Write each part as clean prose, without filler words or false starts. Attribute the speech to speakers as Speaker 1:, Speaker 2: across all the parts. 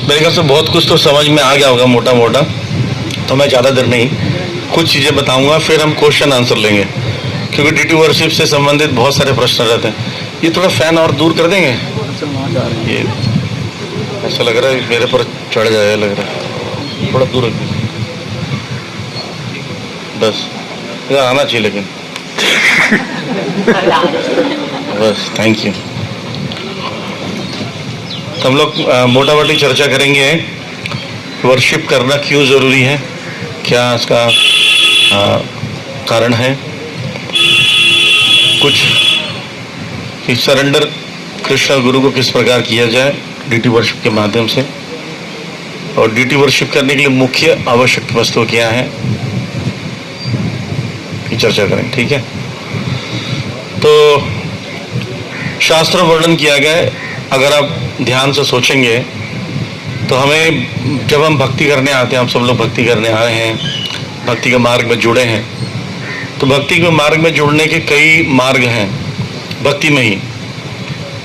Speaker 1: मेरे ख्याल से बहुत कुछ तो समझ में आ गया होगा मोटा मोटा, तो मैं ज़्यादा देर नहीं कुछ चीज़ें बताऊंगा, फिर हम क्वेश्चन आंसर लेंगे, क्योंकि डीटी वर्शिप से संबंधित बहुत सारे प्रश्न रहते हैं। ये थोड़ा फैन और दूर कर देंगे, ये ऐसा लग रहा है मेरे पर चढ़ जाएगा, लग रहा है थोड़ा दूर रख दीजिए बस, इधर आना चाहिए लेकिन बस, थैंक यू। तो हम लोग मोटा मोटी चर्चा करेंगे वर्शिप करना क्यों ज़रूरी है, क्या इसका कारण है, कुछ कि सरेंडर कृष्ण गुरु को किस प्रकार किया जाए डीटी वर्शिप के माध्यम से, और डीटी वर्शिप करने के लिए मुख्य आवश्यक वस्तु क्या है, की चर्चा करें। ठीक है, तो शास्त्र वर्णन किया गया है, अगर आप ध्यान से सोचेंगे तो हमें जब हम भक्ति करने आते हैं, हम सब लोग भक्ति करने आए हैं, भक्ति के मार्ग में जुड़े हैं, तो भक्ति के मार्ग में जुड़ने के कई मार्ग हैं भक्ति में ही।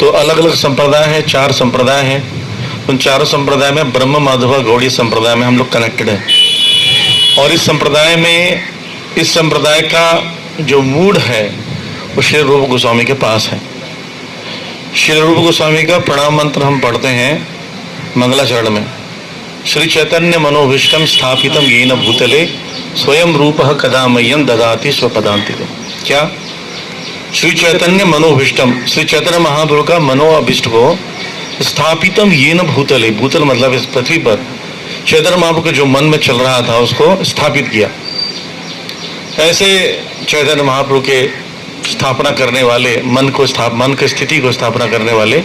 Speaker 1: तो अलग अलग संप्रदाय हैं, 4 संप्रदाय हैं, उन चारों संप्रदाय में ब्रह्म माधव गौड़ीय संप्रदाय में हम लोग कनेक्टेड हैं। और इस संप्रदाय का जो मूड है वो श्री रूप गोस्वामी के पास है। श्री रूप गोस्वामी का प्रणाम मंत्र हम पढ़ते हैं मंगलाचरण में, श्री चैतन्य मनोभीष्टम स्थापितम येन भूतले स्वयं रूपः कदा मह्यं ददाति स्वपदान्तिकम्। क्या? श्री चैतन्य मनोभीष्टम, श्री चैतन्य महाप्रभु का मनोअभिष्ट को स्थापितम येन भूतले, भूतल मतलब इस पृथ्वी पर चैतन्य महाप्रभु के जो मन में चल रहा था उसको स्थापित किया। ऐसे चैतन्य महाप्रभु के स्थापना करने वाले मन की स्थिति को स्थापना करने वाले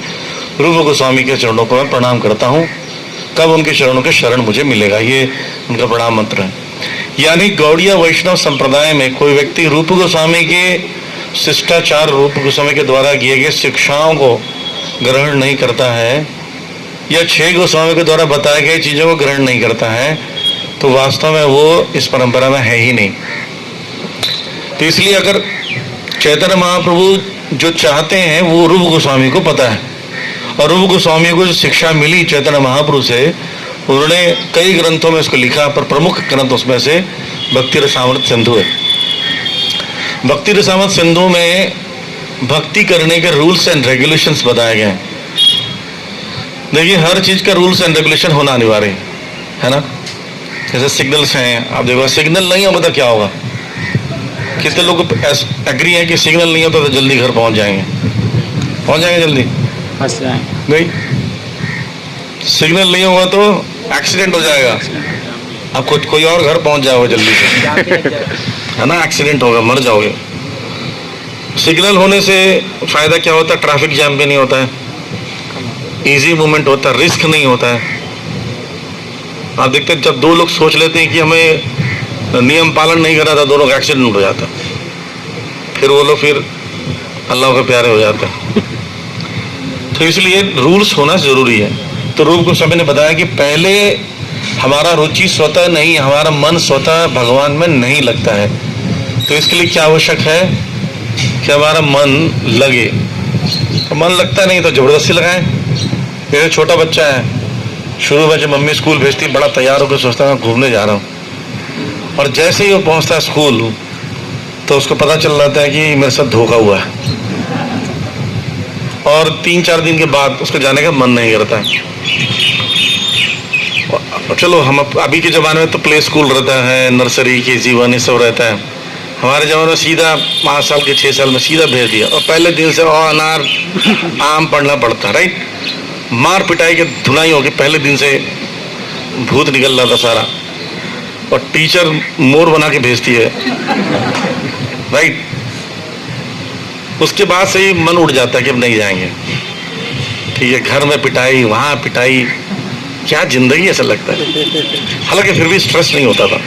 Speaker 1: रूप गोस्वामी के चरणों को मैं प्रणाम करता हूँ। कब उनके चरणों के शरण मुझे मिलेगा, ये उनका प्रणाम मंत्र है। यानी गौड़ीय वैष्णव संप्रदाय में कोई व्यक्ति रूप गोस्वामी के शिष्टाचार, रूप गोस्वामी के द्वारा किए गए शिक्षाओं को ग्रहण नहीं करता है, या 6 गोस्वामी के द्वारा बताए गए चीज़ों को ग्रहण नहीं करता है, तो वास्तव में वो इस परंपरा में है ही नहीं। तो इसलिए अगर चैतन्य महाप्रभु जो चाहते हैं वो रूप गोस्वामी को पता है, और रूप गोस्वामी को जो शिक्षा मिली चैतन्य महाप्रभु से, उन्होंने कई ग्रंथों में इसको लिखा, पर प्रमुख ग्रंथ उसमें से भक्ति रसामृत सिंधु है। भक्ति रसामृत सिंधु में भक्ति करने के रूल्स एंड रेगुलेशंस बताए गए हैं। देखिए, हर चीज का रूल्स एंड रेगुलेशन होना अनिवार्य है ना। जैसे सिग्नल्स हैं, आप देखो सिग्नल नहीं होगा तो क्या होगा, कितने लोग एग्री हैं कि सिग्नल नहीं होता तो जल्दी घर पहुंच जाएंगे जल्दी नहीं, सिग्नल नहीं होगा तो एक्सीडेंट हो जाएगा, आप कोई और घर पहुंच जाओगे जल्दी से है ना, एक्सीडेंट होगा, मर जाओगे। सिग्नल होने से फायदा क्या होता है, ट्रैफिक जैम भी नहीं होता है, इजी मूवमेंट होता है, रिस्क नहीं होता है। आप देखते हैं जब 2 लोग सोच लेते हैं कि हमें नियम पालन नहीं करा था, दोनों का एक्सीडेंट हो जाता, फिर वो लोग फिर अल्लाह के प्यारे हो जाते हैं। तो इसलिए रूल्स होना जरूरी है। तो रूप गोस्वामी ने बताया कि पहले हमारा रुचि स्वतः नहीं, हमारा मन स्वतः भगवान में नहीं लगता है, तो इसके लिए क्या आवश्यक है कि हमारा मन लगे। तो मन लगता नहीं तो जबरदस्ती लगाएं। मेरा छोटा बच्चा है, शुरू में जब मम्मी स्कूल भेजती बड़ा तैयार होकर सोचता है मैं घूमने जा रहा हूँ, और जैसे ही वो पहुंचता है स्कूल तो उसको पता चल जाता है कि मेरे साथ धोखा हुआ है, और 3-4 दिन के बाद उसको जाने का मन नहीं करता है। चलो हम अभी के ज़माने में तो प्ले स्कूल रहता है, नर्सरी के जीवन ये सब रहता है। हमारे ज़माने में सीधा 5 साल के 6 साल में सीधा भेज दिया, और पहले दिन से अनार आम पढ़ना पड़ता, राइट। मार पिटाई के धुनाई होगी, पहले दिन से भूत निकल रहा था सारा, और टीचर मोर बना के भेजती है, राइट। उसके बाद से ही मन उड़ जाता है कि अब नहीं जाएंगे, ठीक है। घर में पिटाई, वहाँ पिटाई, क्या जिंदगी ऐसा लगता है। हालांकि फिर भी स्ट्रेस नहीं होता था।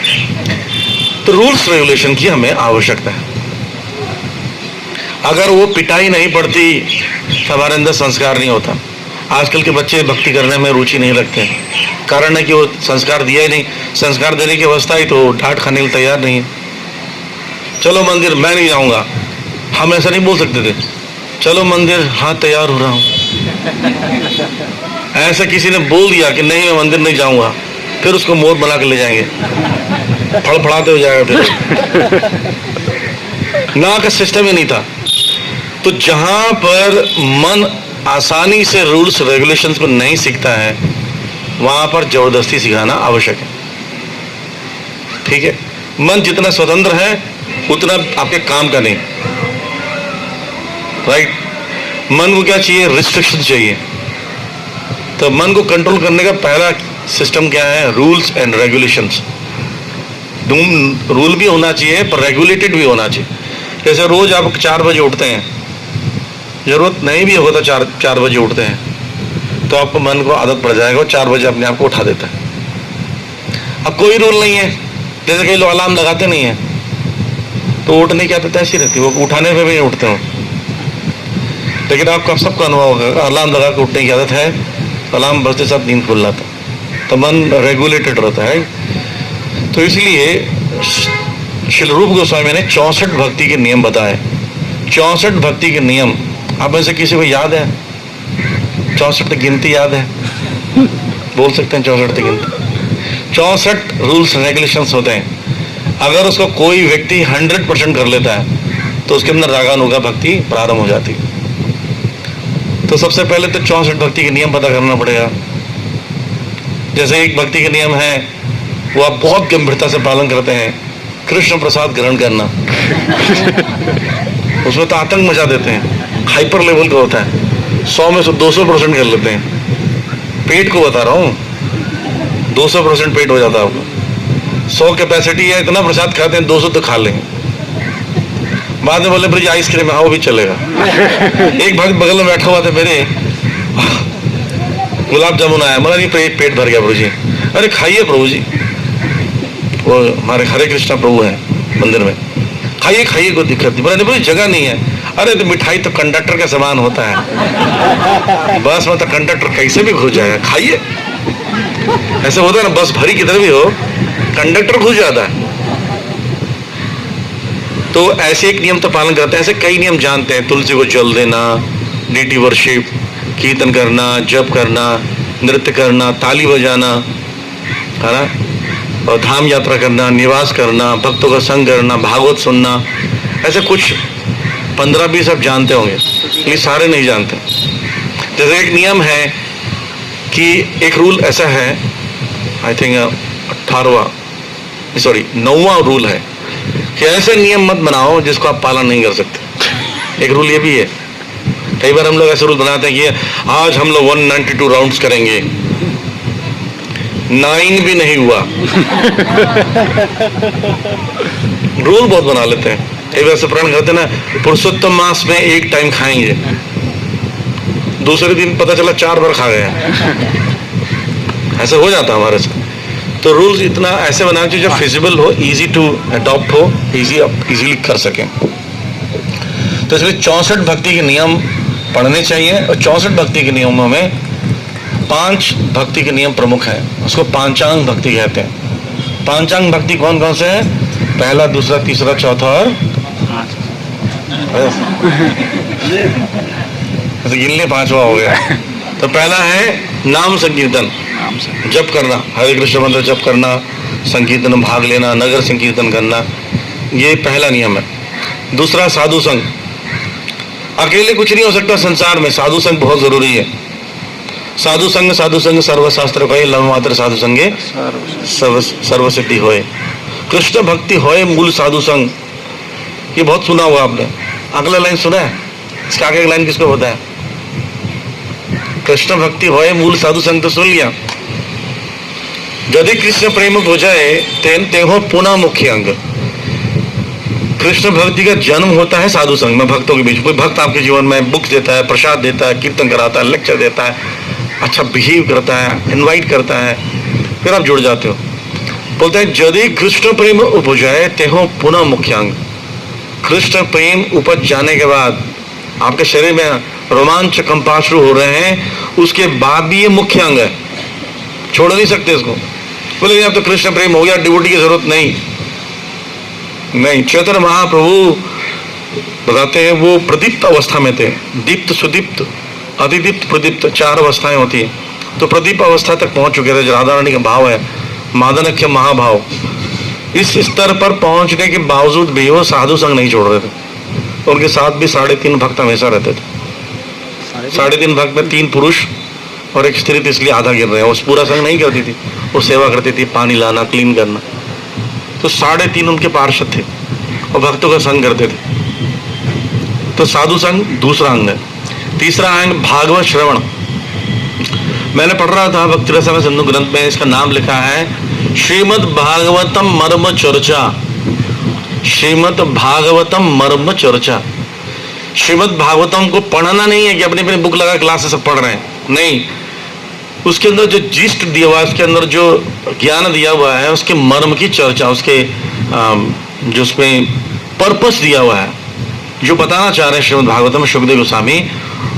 Speaker 1: तो रूल्स रेगुलेशन की हमें आवश्यकता है। अगर वो पिटाई नहीं पड़ती तो हमारे अंदर संस्कार नहीं होता। आजकल के बच्चे भक्ति करने में रुचि नहीं रखते, कारण है कि वो संस्कार दिया ही नहीं। संस्कार देने की अवस्था ही तो डांट खाने के लिए तैयार नहीं है। चलो मंदिर, मैं नहीं जाऊंगा, हम ऐसा नहीं बोल सकते थे। चलो मंदिर, हाँ तैयार हो रहा हूँ, ऐसा किसी ने बोल दिया कि नहीं मैं मंदिर नहीं जाऊंगा, फिर उसको मोर बना के ले जाएंगे, फड़फड़ाते हो जाएगा फिर। ना का सिस्टम ही नहीं था। तो जहां पर मन आसानी से रूल्स रेगुलेशंस को नहीं सीखता है, वहां पर जबरदस्ती सिखाना आवश्यक है। ठीक है, मन जितना स्वतंत्र है उतना आपके काम का नहीं। राइट, मन को क्या चाहिए? रिस्ट्रिक्शन चाहिए। तो मन को कंट्रोल करने का पहला सिस्टम क्या है? Rules and regulations. रूल भी होना चाहिए पर रेगुलेटेड भी होना चाहिए। जैसे रोज आप 4 बजे उठते हैं, जरूरत नहीं भी होगा तो 4 बजे उठते हैं, तो आपको मन को आदत पड़ जाएगा, 4 बजे अपने आप को उठा देता है। अब कोई रूल नहीं है, जैसे कई लोग अलार्म लगाते नहीं है, तो उठने की आदत ऐसी रहती है, वो उठाने पे भी नहीं उठते हो। लेकिन आपका सबका अनुभव होगा, अलार्म लगा के उठने की आदत है, अलार्म बजते साथ नींद खुल जाता है, तो मन रेगुलेटेड रहता है। तो इसलिए श्री रूप गोस्वामी ने 64 भक्ति के नियम बताए। 64 भक्ति के नियम, आप में से किसी को याद है? 64 गिनती याद है? बोल सकते हैं 64 गिनती। 64 रूल्स रेगुलेशंस होते हैं। अगर उसको कोई व्यक्ति 100% कर लेता है तो उसके अंदर रागानुगा भक्ति प्रारंभ हो जाती है। तो सबसे पहले तो 64 भक्ति के नियम पता करना पड़ेगा। जैसे एक भक्ति के नियम है, वो आप बहुत गंभीरता से पालन करते हैं, कृष्ण प्रसाद ग्रहण करना। उसमें तो आतंक मचा देते हैं, हाइपर लेवल का होता है, 100 में से 200% कर लेते हैं। पेट को बता रहा हूँ, 200% पेट हो जाता है आपको। 100 कैपेसिटी है, इतना प्रसाद खाते हैं, 200 तो खा लेंगे। बाद में बोले ब्रिज आइसक्रीम है, वो भी चलेगा। एक भक्त बगल में बैठा हुआ था मेरे, गुलाब जामुन आया, मतलब नहीं पेट भर गया प्रभु जी। अरे खाइए प्रभु जी, वो हमारे हरे कृष्णा प्रभु हैं मंदिर में, खाइए खाइए, कोई दिक्कत नहीं। बोला नहीं जगह नहीं है। अरे तो मिठाई तो कंडक्टर का सामान होता है, बस में तो कंडक्टर कैसे भी घुस जाएगा, खाइए। ऐसे होता है ना, बस भरी किधर भी हो कंडक्टर घुस जाता है। तो ऐसे एक नियम तो पालन करते हैं, ऐसे कई नियम जानते हैं। तुलसी को जल देना, डीटी वर्शिप, कीर्तन करना, जप करना, नृत्य करना, ताली बजाना, है ना, और धाम यात्रा करना, निवास करना, भक्तों का संग करना, भागवत सुनना, ऐसे कुछ 15-20 आप जानते होंगे, ये सारे नहीं जानते। जैसे एक नियम है कि एक रूल ऐसा है, आई थिंक 9वां रूल है कि ऐसे नियम मत बनाओ जिसको आप पालन नहीं कर सकते। एक रूल ये भी है। कई बार हम लोग ऐसे रूल बनाते हैं कि आज हम लोग 192 राउंड्स करेंगे, 9 भी नहीं हुआ। रूल बहुत बना लेते हैं। कई बार प्रण करते ना, पुरुषोत्तम मास में 1 टाइम खाएंगे, दूसरे दिन पता चला 4 बार खा गए। ऐसा हो जाता हमारे साथ। तो रूल्स इतना ऐसे बनाना चाहिए जो फिजिबल हो, इजी टू अडॉप्ट हो, इजीली कर सकें। तो इसलिए 64 भक्ति के नियम पढ़ने चाहिए। और 64 भक्ति के नियमों में 5 भक्ति के नियम प्रमुख हैं, उसको पांचांग भक्ति कहते हैं। पांचांग भक्ति कौन कौन से हैं? पहला, दूसरा, तीसरा, चौथा और गिन लिए 5वां हो गया। तो पहला है नाम संकीर्तन, जप करना, हरे कृष्ण मंत्र जप करना, संकीर्तन में भाग लेना, नगर संकीर्तन करना, ये पहला नियम है। दूसरा साधु संग, अकेले कुछ नहीं हो सकता संसार में, साधु संग बहुत जरूरी है। साधु संग सर्वशास्त्र कहे, लव मात्र साधु संगे सर्वसिद्धि होए। कृष्ण भक्ति होए मूल साधु संग, ये बहुत सुना हुआ आपने। अगला लाइन सुना है? इसका आगे लाइन किसको होता है? कृष्ण भक्ति होए मूल साधु संग तो सुन लिया। यदि कृष्ण प्रेम हो जाए तेहो पुनः मुख्य अंग। कृष्ण भक्ति का जन्म होता है साधु संग में, भक्तों के बीच। कोई भक्त आपके जीवन में बुक्स देता है, प्रसाद देता है, कीर्तन कराता है, लेक्चर देता है, अच्छा बिहेव करता है, इनवाइट करता है, फिर आप जुड़ जाते हो। बोलते हैं यदि कृष्ण प्रेम उपज जाए तेहो पुनः मुख्यांग। कृष्ण प्रेम उपज जाने के बाद आपके शरीर में रोमांच कंपास शुरू हो रहे हैं, उसके बाद भी ये मुख्य अंग है, छोड़ नहीं सकते इसको। बोले अब तो कृष्ण प्रेम हो गया, डिवोटी की जरूरत नहीं। चैतन्य महाप्रभु बताते हैं वो प्रदीप्त अवस्था में थे, दीप्त सुदीप्त अतिदीप्त प्रदीप्त 4 अवस्थाएं होती हैं। तो प्रदीप अवस्था तक पहुंच चुके थे। राधा रानी का भाव है मादनख्य महाभाव। इस स्तर पर पहुंचने के बावजूद भी वो साधु संग नहीं छोड़ रहे थे। उनके साथ भी 3.5 भक्त हमेशा रहते थे। 3.5 भक्त में 3 पुरुष और एक स्त्री थी, इसलिए आधा गिर रहे हैं। वो पूरा संग नहीं करती थी, वो सेवा करती थी, पानी लाना, क्लीन करना। तो 3.5 उनके पार्षद थे और भक्तों का संग करते थे। तो साधु संग दूसरा अंग है। तीसरा अंग भागवत श्रवण। मैंने पढ़ रहा था भक्ति रस सिंधु ग्रंथ में, इसका नाम लिखा है श्रीमद् भागवतम मर्म चर्चा। श्रीमद् भागवतम मर्म चर्चा। श्रीमद् भागवतम को पढ़ना नहीं है कि अपनी अपनी बुक लगा क्लास से सब पढ़ रहे हैं, नहीं। उसके अंदर जो जिस्ट दिया हुआ है, उसके अंदर जो ज्ञान दिया हुआ है, उसके मर्म की चर्चा, उसके जो उसमें पर्पस दिया हुआ है, जो बताना चाह रहे हैं श्रीमद् भागवतम सुखदेव गोस्वामी,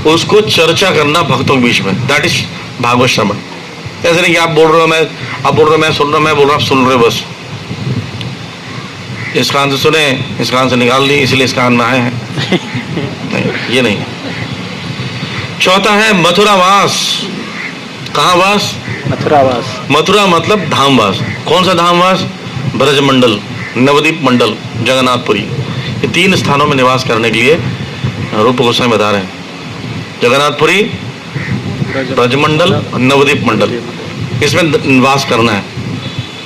Speaker 1: उसको चर्चा करना भक्तों के बीच में, दैट इज भागवत श्रवण। ऐसे नहीं कि आप बोल रहे हो, आप बोल रहे हो मैं सुन रहा हूं, मैं बोल रहा हूं आप सुन रहे हो, बस इस कान से सुने, इस कान से निकाल ली, इसलिए इस कान में आए हैं। नहीं, ये नहीं है। चौथा है मथुरावास। कहाँ वास?
Speaker 2: मथुरावास।
Speaker 1: मथुरा मतलब धामवास। कौन सा धामवास? ब्रजमंडल, नवदीप मंडल, जगन्नाथपुरी। ये 3 स्थानों में निवास करने के लिए रूप गोस्वामी बता रहे हैं। जगन्नाथपुरी, ब्रजमंडल, नवदीप मंडल, इसमें वास करना है।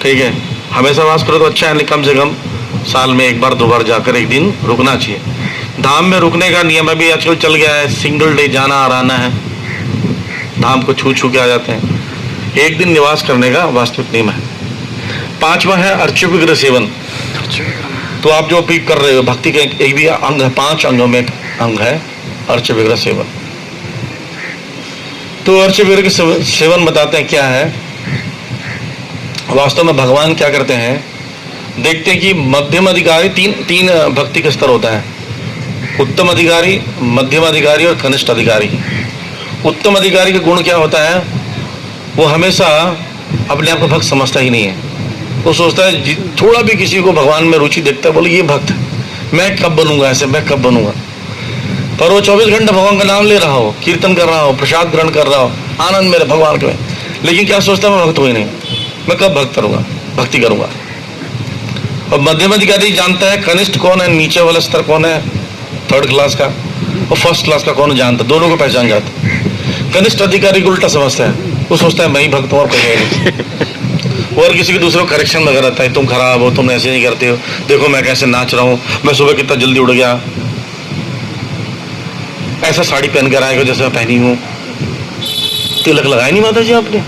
Speaker 1: ठीक है, हमेशा वास करो तो अच्छा है, कम से कम साल में 1 बार 2 बार जाकर 1 दिन रुकना चाहिए। धाम में रुकने का नियम अभी आजकल चल गया है, सिंगल डे जाना और आना है, धाम को छू छू के आ जाते हैं। 1 दिन निवास करने का वास्तविक नियम है। 5वां है अर्च्य विग्रह सेवन। तो आप जो भी कर रहे हो, भक्ति का एक भी अंग है, 5 अंगों में एक अंग है अर्च्य विग्रह सेवन। तो अर्च्य विग्रह के सेवन बताते हैं क्या है। वास्तव में भगवान क्या करते हैं, देखते हैं कि मध्यम अधिकारी, तीन भक्ति का स्तर होता है, उत्तम अधिकारी, मध्यम अधिकारी और कनिष्ठ अधिकारी। उत्तम अधिकारी का गुण क्या होता है, वो हमेशा अपने आप को भक्त समझता ही नहीं है। वो सोचता है थोड़ा भी किसी को भगवान में रुचि देखता है, बोले ये भक्त, मैं कब बनूंगा ऐसे, मैं कब बनूंगा। पर वो 24 घंटे भगवान का नाम ले रहा हो, कीर्तन कर रहा हो, प्रसाद ग्रहण कर रहा हो, आनंद मेरे भगवान के, लेकिन क्या सोचता है मैं भक्त हुई नहीं, मैं कब भक्त करूंगा, भक्ति करूंगा। और मध्यम अधिकारी जानता है कनिष्ठ कौन है, नीचे वाला स्तर कौन है, 3rd क्लास का, और 1st क्लास का कौन जानता, दोनों को पहचान जाता है। कनिष्ठ अधिकारी को उल्टा समझता है, वो सोचता है मैं ही भक्त हूँ और कोई नहीं। और किसी के दूसरे को करेक्शन लगा रहता है, तुम खराब हो, तुम ऐसे नहीं करते हो, देखो मैं कैसे नाच रहा हूँ, मैं सुबह कितना जल्दी उड़ गया, ऐसा साड़ी पहन कर आएगा जैसे मैं पहनी हूँ, तिलक लगाया नहीं माता जी आपने,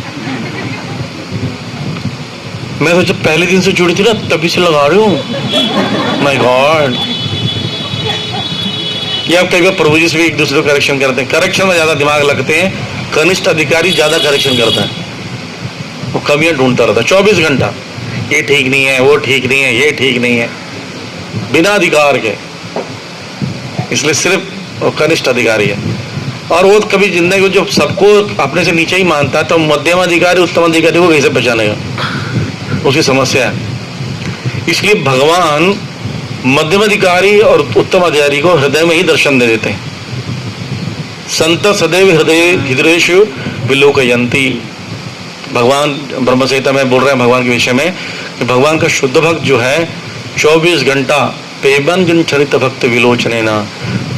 Speaker 1: मैं सोचा पहले दिन से जुड़ी थी ना तभी से लगा रही हूँ, माय गॉड। ये आप कई बार प्रभु जी से भी एक दूसरे को करेक्शन करते हैं, करेक्शन में ज्यादा दिमाग लगते हैं, कनिष्ठ अधिकारी ज्यादा करेक्शन करता है, वो कमियां ढूंढता रहता है 24 घंटा, ये ठीक नहीं है, वो ठीक नहीं है, ये ठीक नहीं है, बिना अधिकार के, इसलिए सिर्फ वो कनिष्ठ अधिकारी है। और वो कभी जिंदगी को जो सबको अपने से नीचे ही मानता है, तो मध्यम अधिकारी उत्तम अधिकारी को कैसे पहचानेगा, उसकी समस्या है। इसलिए भगवान मध्यम अधिकारी और उत्तम अधिकारी को हृदय में ही दर्शन दे देते हैं। संत सदैव हृदयेषु विलोकयन्ति। भगवान ब्रह्म संहिता में बोल रहे हैं भगवान के विषय में कि भगवान का शुद्ध भक्त जो है 24 घंटा पेबन चरित भक्त विलोचने ना,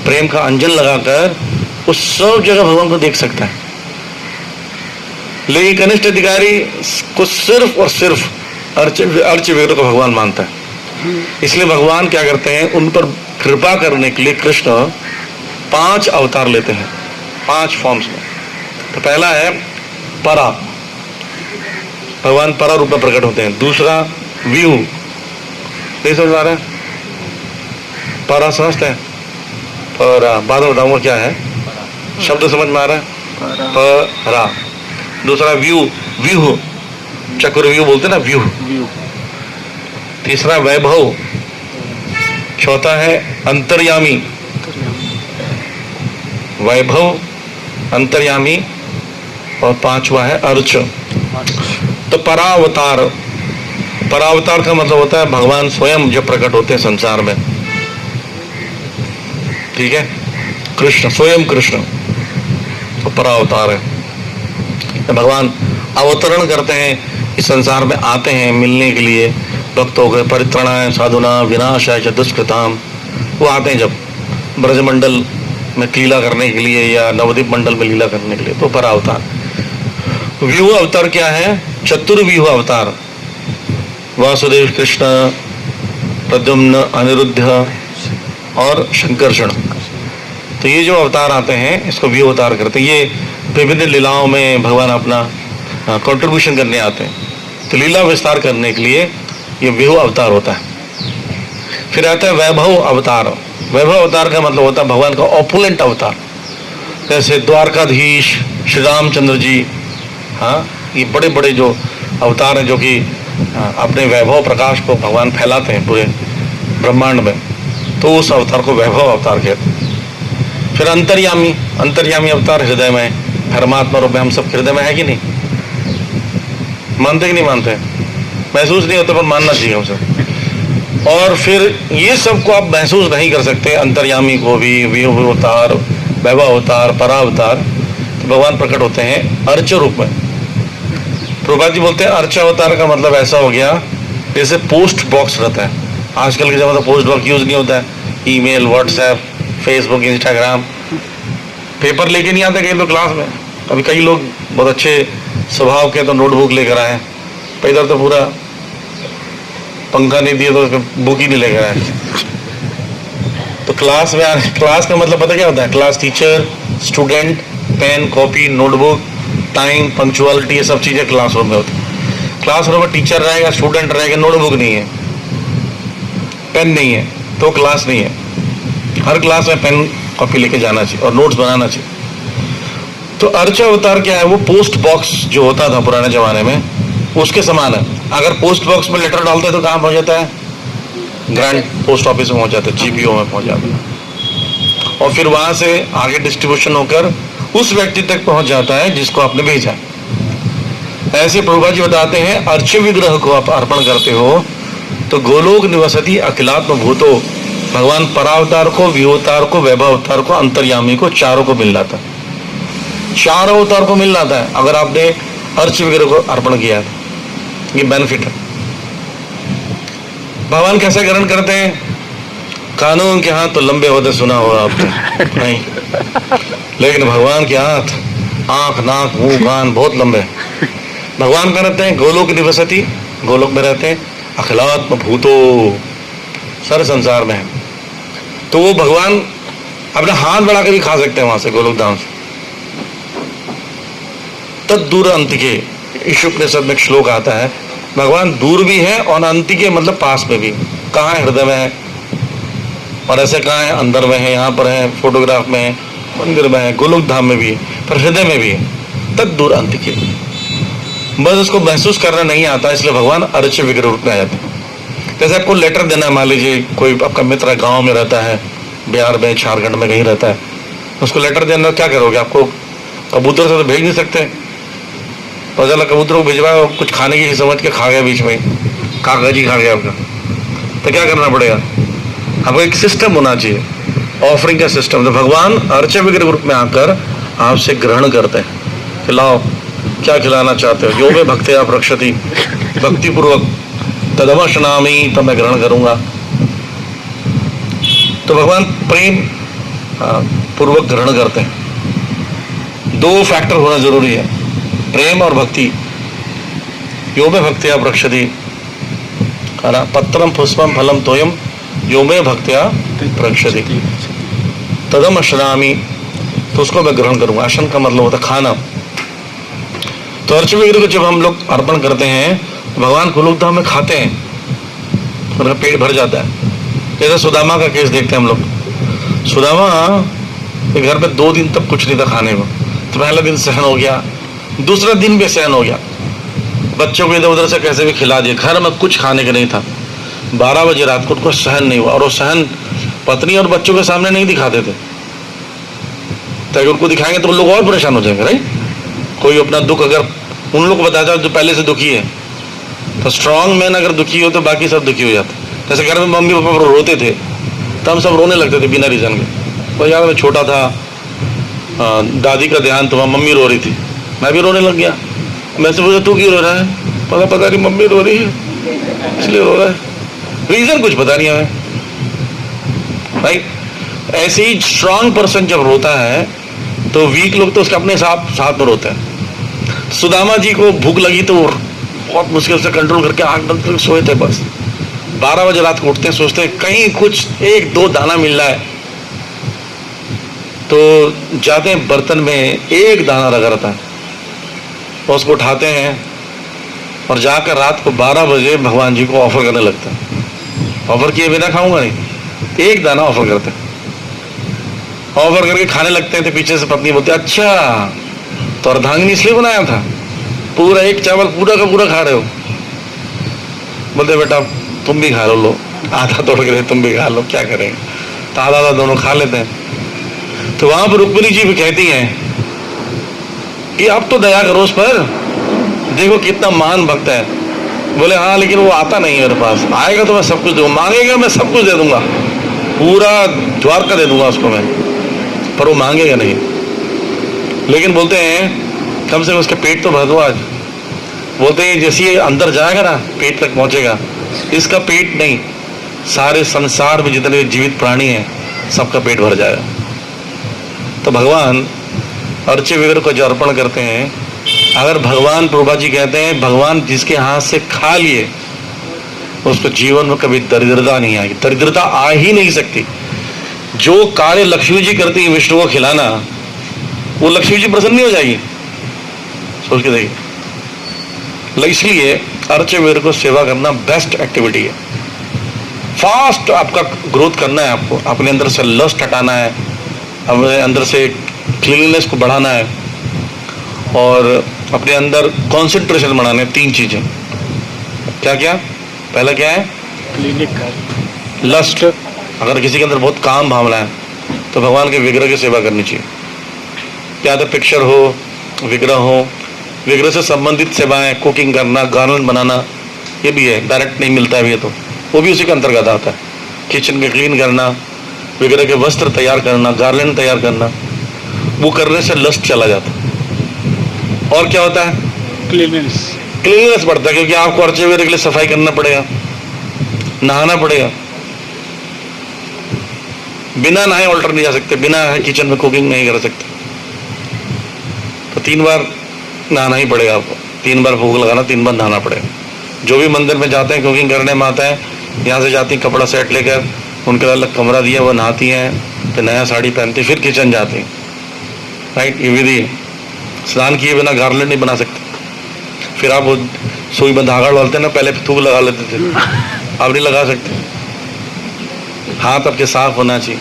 Speaker 1: प्रेम का अंजन लगाकर उस सब जगह भगवान को देख सकता है। लेकिन कनिष्ठ अधिकारी को सिर्फ और सिर्फ अर्च्य विग्रह को भगवान मानता है। इसलिए भगवान क्या करते हैं, उन पर कृपा करने के लिए कृष्ण 5 अवतार लेते हैं, 5 फॉर्म्स में। तो पहला है परा, भगवान परा रूप में प्रकट होते हैं। दूसरा व्यू, नहीं समझ आ रहा है, परा समझते हैं, परा बाद में बताऊंगा क्या है, शब्द समझ में आ रहा है, परा। दूसरा व्यू, व्यू चक्रव्यूह बोलते ना, व्यू। तीसरा वैभव, चौथा है अंतर्यामी, वैभव, अंतर्यामी, और 5वां है अर्च। तो परावतार, परावतार का मतलब होता है भगवान स्वयं जब प्रकट होते हैं संसार में, ठीक है, कृष्ण स्वयं कृष्ण। तो परावतार है। भगवान अवतरण करते हैं, इस संसार में आते हैं मिलने के लिए भक्तों के, परित्रणाय साधुना विनाशाय च दुष्कृताम। वो आते हैं जब ब्रजमंडल में लीला करने के लिए या नवद्वीप मंडल में लीला करने के लिए, तो परावतार। व्यूह अवतार क्या है? चतुर्व्यूह अवतार, वासुदेव कृष्ण, प्रद्युम्न, अनिरुद्ध और शंकरषण। तो ये जो अवतार आते हैं इसको व्यूह अवतार करते हैं। ये विभिन्न लीलाओं में भगवान अपना कंट्रीब्यूशन करने आते हैं। तो लीला विस्तार करने के लिए ये व्यूह अवतार होता है। फिर आता है वैभव अवतार। वैभव अवतार का मतलब होता है भगवान का ऑपुलेंट अवतार। जैसे द्वारकाधीश श्री रामचंद्र जी, हाँ, ये बड़े बड़े जो अवतार हैं जो कि अपने वैभव प्रकाश को भगवान फैलाते हैं पूरे ब्रह्मांड में, तो उस अवतार को वैभव अवतार कहते हैं। फिर अंतर्यामी, अंतर्यामी अवतार हृदय में, परमात्मा रूप में हम सब हृदय में है कि नहीं? मानते कि नहीं मानते? महसूस नहीं होता पर मानना चाहिए हम सब। और फिर ये सब को आप महसूस नहीं कर सकते, अंतर्यामी को भी, व्यूह अवतार, वैभव अवतार, परावतार, तो भगवान प्रकट होते हैं अर्च रूप में। प्रभुपाद जी बोलते हैं अर्च अवतार का मतलब ऐसा हो गया जैसे पोस्ट बॉक्स रहता है। आजकल के ज़माने में पोस्ट बॉक्स यूज नहीं होता है, email, WhatsApp, Facebook, Instagram, paper लेके नहीं आते कहीं तो क्लास में। अभी कई लोग बहुत अच्छे स्वभाव के तो नोटबुक लेकर आए, पर इधर तो पूरा पंखा नहीं दिए तो बुक ही नहीं लेकर आए। तो क्लास में आने, क्लास का मतलब पता क्या होता है? Class teacher, student, pen, copy, notebook, time, punctuality, ये सब चीज़ें क्लासरूम में होती है। क्लासरूम में टीचर रहेगा, स्टूडेंट रहेगा, नोटबुक नहीं है, पेन नहीं है, तो क्लास नहीं है। हर क्लास में पेन कॉपी लेके जाना चाहिए और नोट्स बनाना चाहिए। तो अर्च अवतार क्या है? वो पोस्ट बॉक्स जो होता था पुराने जमाने में, उसके समान है। अगर पोस्ट बॉक्स में लेटर डालते तो कहाँ पहुंच जाता है? ग्रैंड पोस्ट ऑफिस में पहुंच जाता है, जीपीओ में पहुंच जाता है, और फिर वहां से आगे डिस्ट्रीब्यूशन होकर उस व्यक्ति तक पहुंच जाता है जिसको आपने भेजा। ऐसे प्रभुपाद जी बताते हैं, अर्च विग्रह को आप अर्पण करते हो तो गोलोक निवसति अखिलात्म भूतो, भगवान परावतार को, व्यूहतार को, वैभव अवतार को, अंतर्यामी को, चारों को मिल जाता है। चारों अवतार को मिल जाता है अगर आपने अर्च विग्रह को अर्पण किया है। ये बेनिफिट है। भगवान कैसे ग्रहण करते हैं? कानून के हाथ तो लंबे होते सुना होगा आपने, नहीं, लेकिन भगवान के हाथ, आंख, नाक, मुंह, कान बहुत लंबे। भगवान क्या रहते हैं? गोलोक निवसति, गोलोक में रहते हैं, अखिलात्म भूतो, सारे संसार में है। तो वो भगवान अपना हाथ बढ़ा के भी खा सकते हैं वहां से, गोलोक धाम से। तद दूर अंतिके, ईशोपनिषद में एक श्लोक आता है, भगवान दूर भी है और अंतिके मतलब पास में भी। कहाँ है? हृदय में है। और ऐसे कहाँ है? अंदर में है, यहाँ पर है, फोटोग्राफ में है, मंदिर में है, गोलोक धाम में भी है, पर हृदय में भी है। तद दूर अंतिके, बस उसको महसूस करना नहीं आता, इसलिए भगवान अर्च विग्रह रूप में आ जाते हैं। जैसे आपको लेटर देना है, मान लीजिए कोई आपका मित्र गांव में रहता है, बिहार में, झारखंड में कहीं रहता है, उसको लेटर देना, क्या करोगे? आपको कबूतर से तो भेज नहीं सकते, तो चलो कबूतर को भिजवाया, कुछ खाने की समझ के खा गया, बीच में कागज ही खा गया आपका, तो क्या करना पड़ेगा? आपको एक सिस्टम होना चाहिए, ऑफरिंग का सिस्टम। तो भगवान अर्च विग्रह रूप में आकर आपसे ग्रहण करते हैं, खिलाओ, क्या खिलाना चाहते हो? जो वे भक्ति आप रक्षति, भक्ति पूर्वक, तदवशनामी, तो मैं ग्रहण करूंगा। तो भगवान प्रेम पूर्वक ग्रहण करते हैं। दो फैक्टर होना जरूरी है, प्रेम और भक्ति। यो में भक्ति आप रक्षति, है ना? पत्रम पुष्पम फलम तोयम यो में भक्त्या रक्षति तदम अश्नामी, तो उसको मैं ग्रहण करूंगा। अशन का मतलब होता है खाना। तो अर्च विग्रह को जब हम लोग अर्पण करते हैं, भगवान गोलोक धाम में खाते हैं, उनका पेट भर जाता है। जैसे सुदामा का केस देखते हैं हम लोग। सुदामा के घर में 2 दिन तक कुछ नहीं था खाने को, तो पहला दिन सहन हो गया, दूसरा दिन भी सहन हो गया, बच्चों को इधर उधर से कैसे भी खिला दिया, घर में कुछ खाने का नहीं था। 12 बजे रात को उनको सहन नहीं हुआ, और वो सहन पत्नी और बच्चों के सामने नहीं दिखाते थे, ताकि उनको दिखाएंगे तो लोग और परेशान हो जाएंगे, राइट? कोई अपना दुख अगर उन लोग को बताता जो पहले से दुखी है, तो स्ट्रांग मैन अगर दुखी हो तो बाकी सब दुखी हो जाते। जैसे घर में मम्मी पापा रोते थे तो हम सब रोने लगते थे बिना रीजन के। तो यार मैं छोटा था, दादी का ध्यान तो मम्मी रो रही थी, मैं भी रोने लग गया। मैं से पूछा तू क्यों रो रहा है? पता नहीं मम्मी रो रही है इसलिए रो रहा है, रीजन कुछ पता नहीं हमें। राइट, ऐसे ही स्ट्रांग पर्सन जब रोता है तो वीक लोग तो उसके अपने साथ में रोते हैं। सुदामा जी को भूख लगी तो बहुत मुश्किल से कंट्रोल करके आंख बंद करके सोए थे। बस 12 बजे रात को उठते हैं, सोचते हैं कहीं कुछ 1-2 दाना मिल रहा है, तो जाते हैं बर्तन में एक दाना लगा रहता है, तो उसको उठाते हैं और जाकर रात को 12 बजे भगवान जी को ऑफर करने लगते हैं। ऑफर किए बिना खाऊंगा नहीं, एक दाना ऑफर करते हैं। ऑफर करके खाने लगते हैं तो पीछे से पत्नी बोलती है अच्छा तो अर्धांगिनी इसलिए बनाया था, पूरा एक चावल पूरा का पूरा खा रहे हो। बोलते बेटा तुम भी खा लो, आधा तोड़ के तुम भी खा लो, क्या करेंगे, तो आधा दोनों खा लेते हैं। तो वहां पर रुक्मिणी जी भी कहती हैं कि अब तो दया करो उस पर, देखो कितना महान भक्त है। बोले हाँ लेकिन वो आता नहीं है मेरे पास, आएगा तो मैं सब कुछ दूंगा, मांगेगा मैं सब कुछ दे दूंगा, पूरा द्वारका दे दूंगा उसको मैं, पर वो मांगेगा नहीं। लेकिन बोलते हैं कम से कम उसका पेट तो भर दो आज। बोलते हैं जैसे ये अंदर जाएगा ना पेट तक पहुंचेगा, इसका पेट नहीं सारे संसार में जितने जीवित प्राणी हैं सबका पेट भर जाएगा। तो भगवान अर्चे विग्रह को जो अर्पण करते हैं, अगर भगवान प्रभुपाद जी कहते हैं भगवान जिसके हाथ से खा लिए उसको जीवन में कभी दरिद्रता नहीं आएगी, दरिद्रता आ ही नहीं सकती। जो कार्य लक्ष्मी जी करती है विष्णु को खिलाना, वो लक्ष्मी जी प्रसन्न नहीं हो जाएगी, सोच के देखिए। इसलिए अर्चे वीर को सेवा करना बेस्ट एक्टिविटी है। फास्ट आपका ग्रोथ करना है, आपको अपने अंदर से लस्ट हटाना है, अपने अंदर से क्लीनलीनेस को बढ़ाना है और अपने अंदर कंसंट्रेशन बढ़ाना है। 3 चीजें क्या क्या? पहला क्या है? लस्ट। अगर किसी के अंदर बहुत काम भावना है तो भगवान के विग्रह की सेवा करनी चाहिए, या तो पिक्चर हो, विग्रह हो, विग्रह से संबंधित सेवाएं, कुकिंग करना, गार्लैंड बनाना, ये भी है, डायरेक्ट नहीं मिलता है ये तो, वो भी उसी के अंतर्गत आता है। किचन के क्लीन करना, विग्रह के वस्त्र तैयार करना, गार्लैंड तैयार करना, वो करने से लस्ट चला जाता है। और क्या होता है? क्लीननेस बढ़ता है, क्योंकि आपको अर्चे विग्रह के लिए सफाई करना पड़ेगा, नहाना पड़ेगा। बिना नहाए ऑल्टर नहीं जा सकते, बिना किचन में कुकिंग नहीं कर सकते, तो 3 बार नहाना ही पड़ेगा आपको, 3 बार भोग लगाना, 3 बार नहाना पड़ेगा। जो भी मंदिर में जाते हैं कुकिंग करने में आता है, यहाँ से जाती हैं कपड़ा सेट लेकर, उनके अलग कमरा दिया, वो नहाती हैं, फिर नया साड़ी पहनती, फिर किचन जाती हैं। राइट, ये विधि है। स्नान किए बिना गार्लैंड नहीं बना सकते। फिर आप वो सुई में धागा डालते हैं ना, पहले थूक लगा लेते थे, अब नहीं लगा सकते। हाथ आपके साफ होना चाहिए,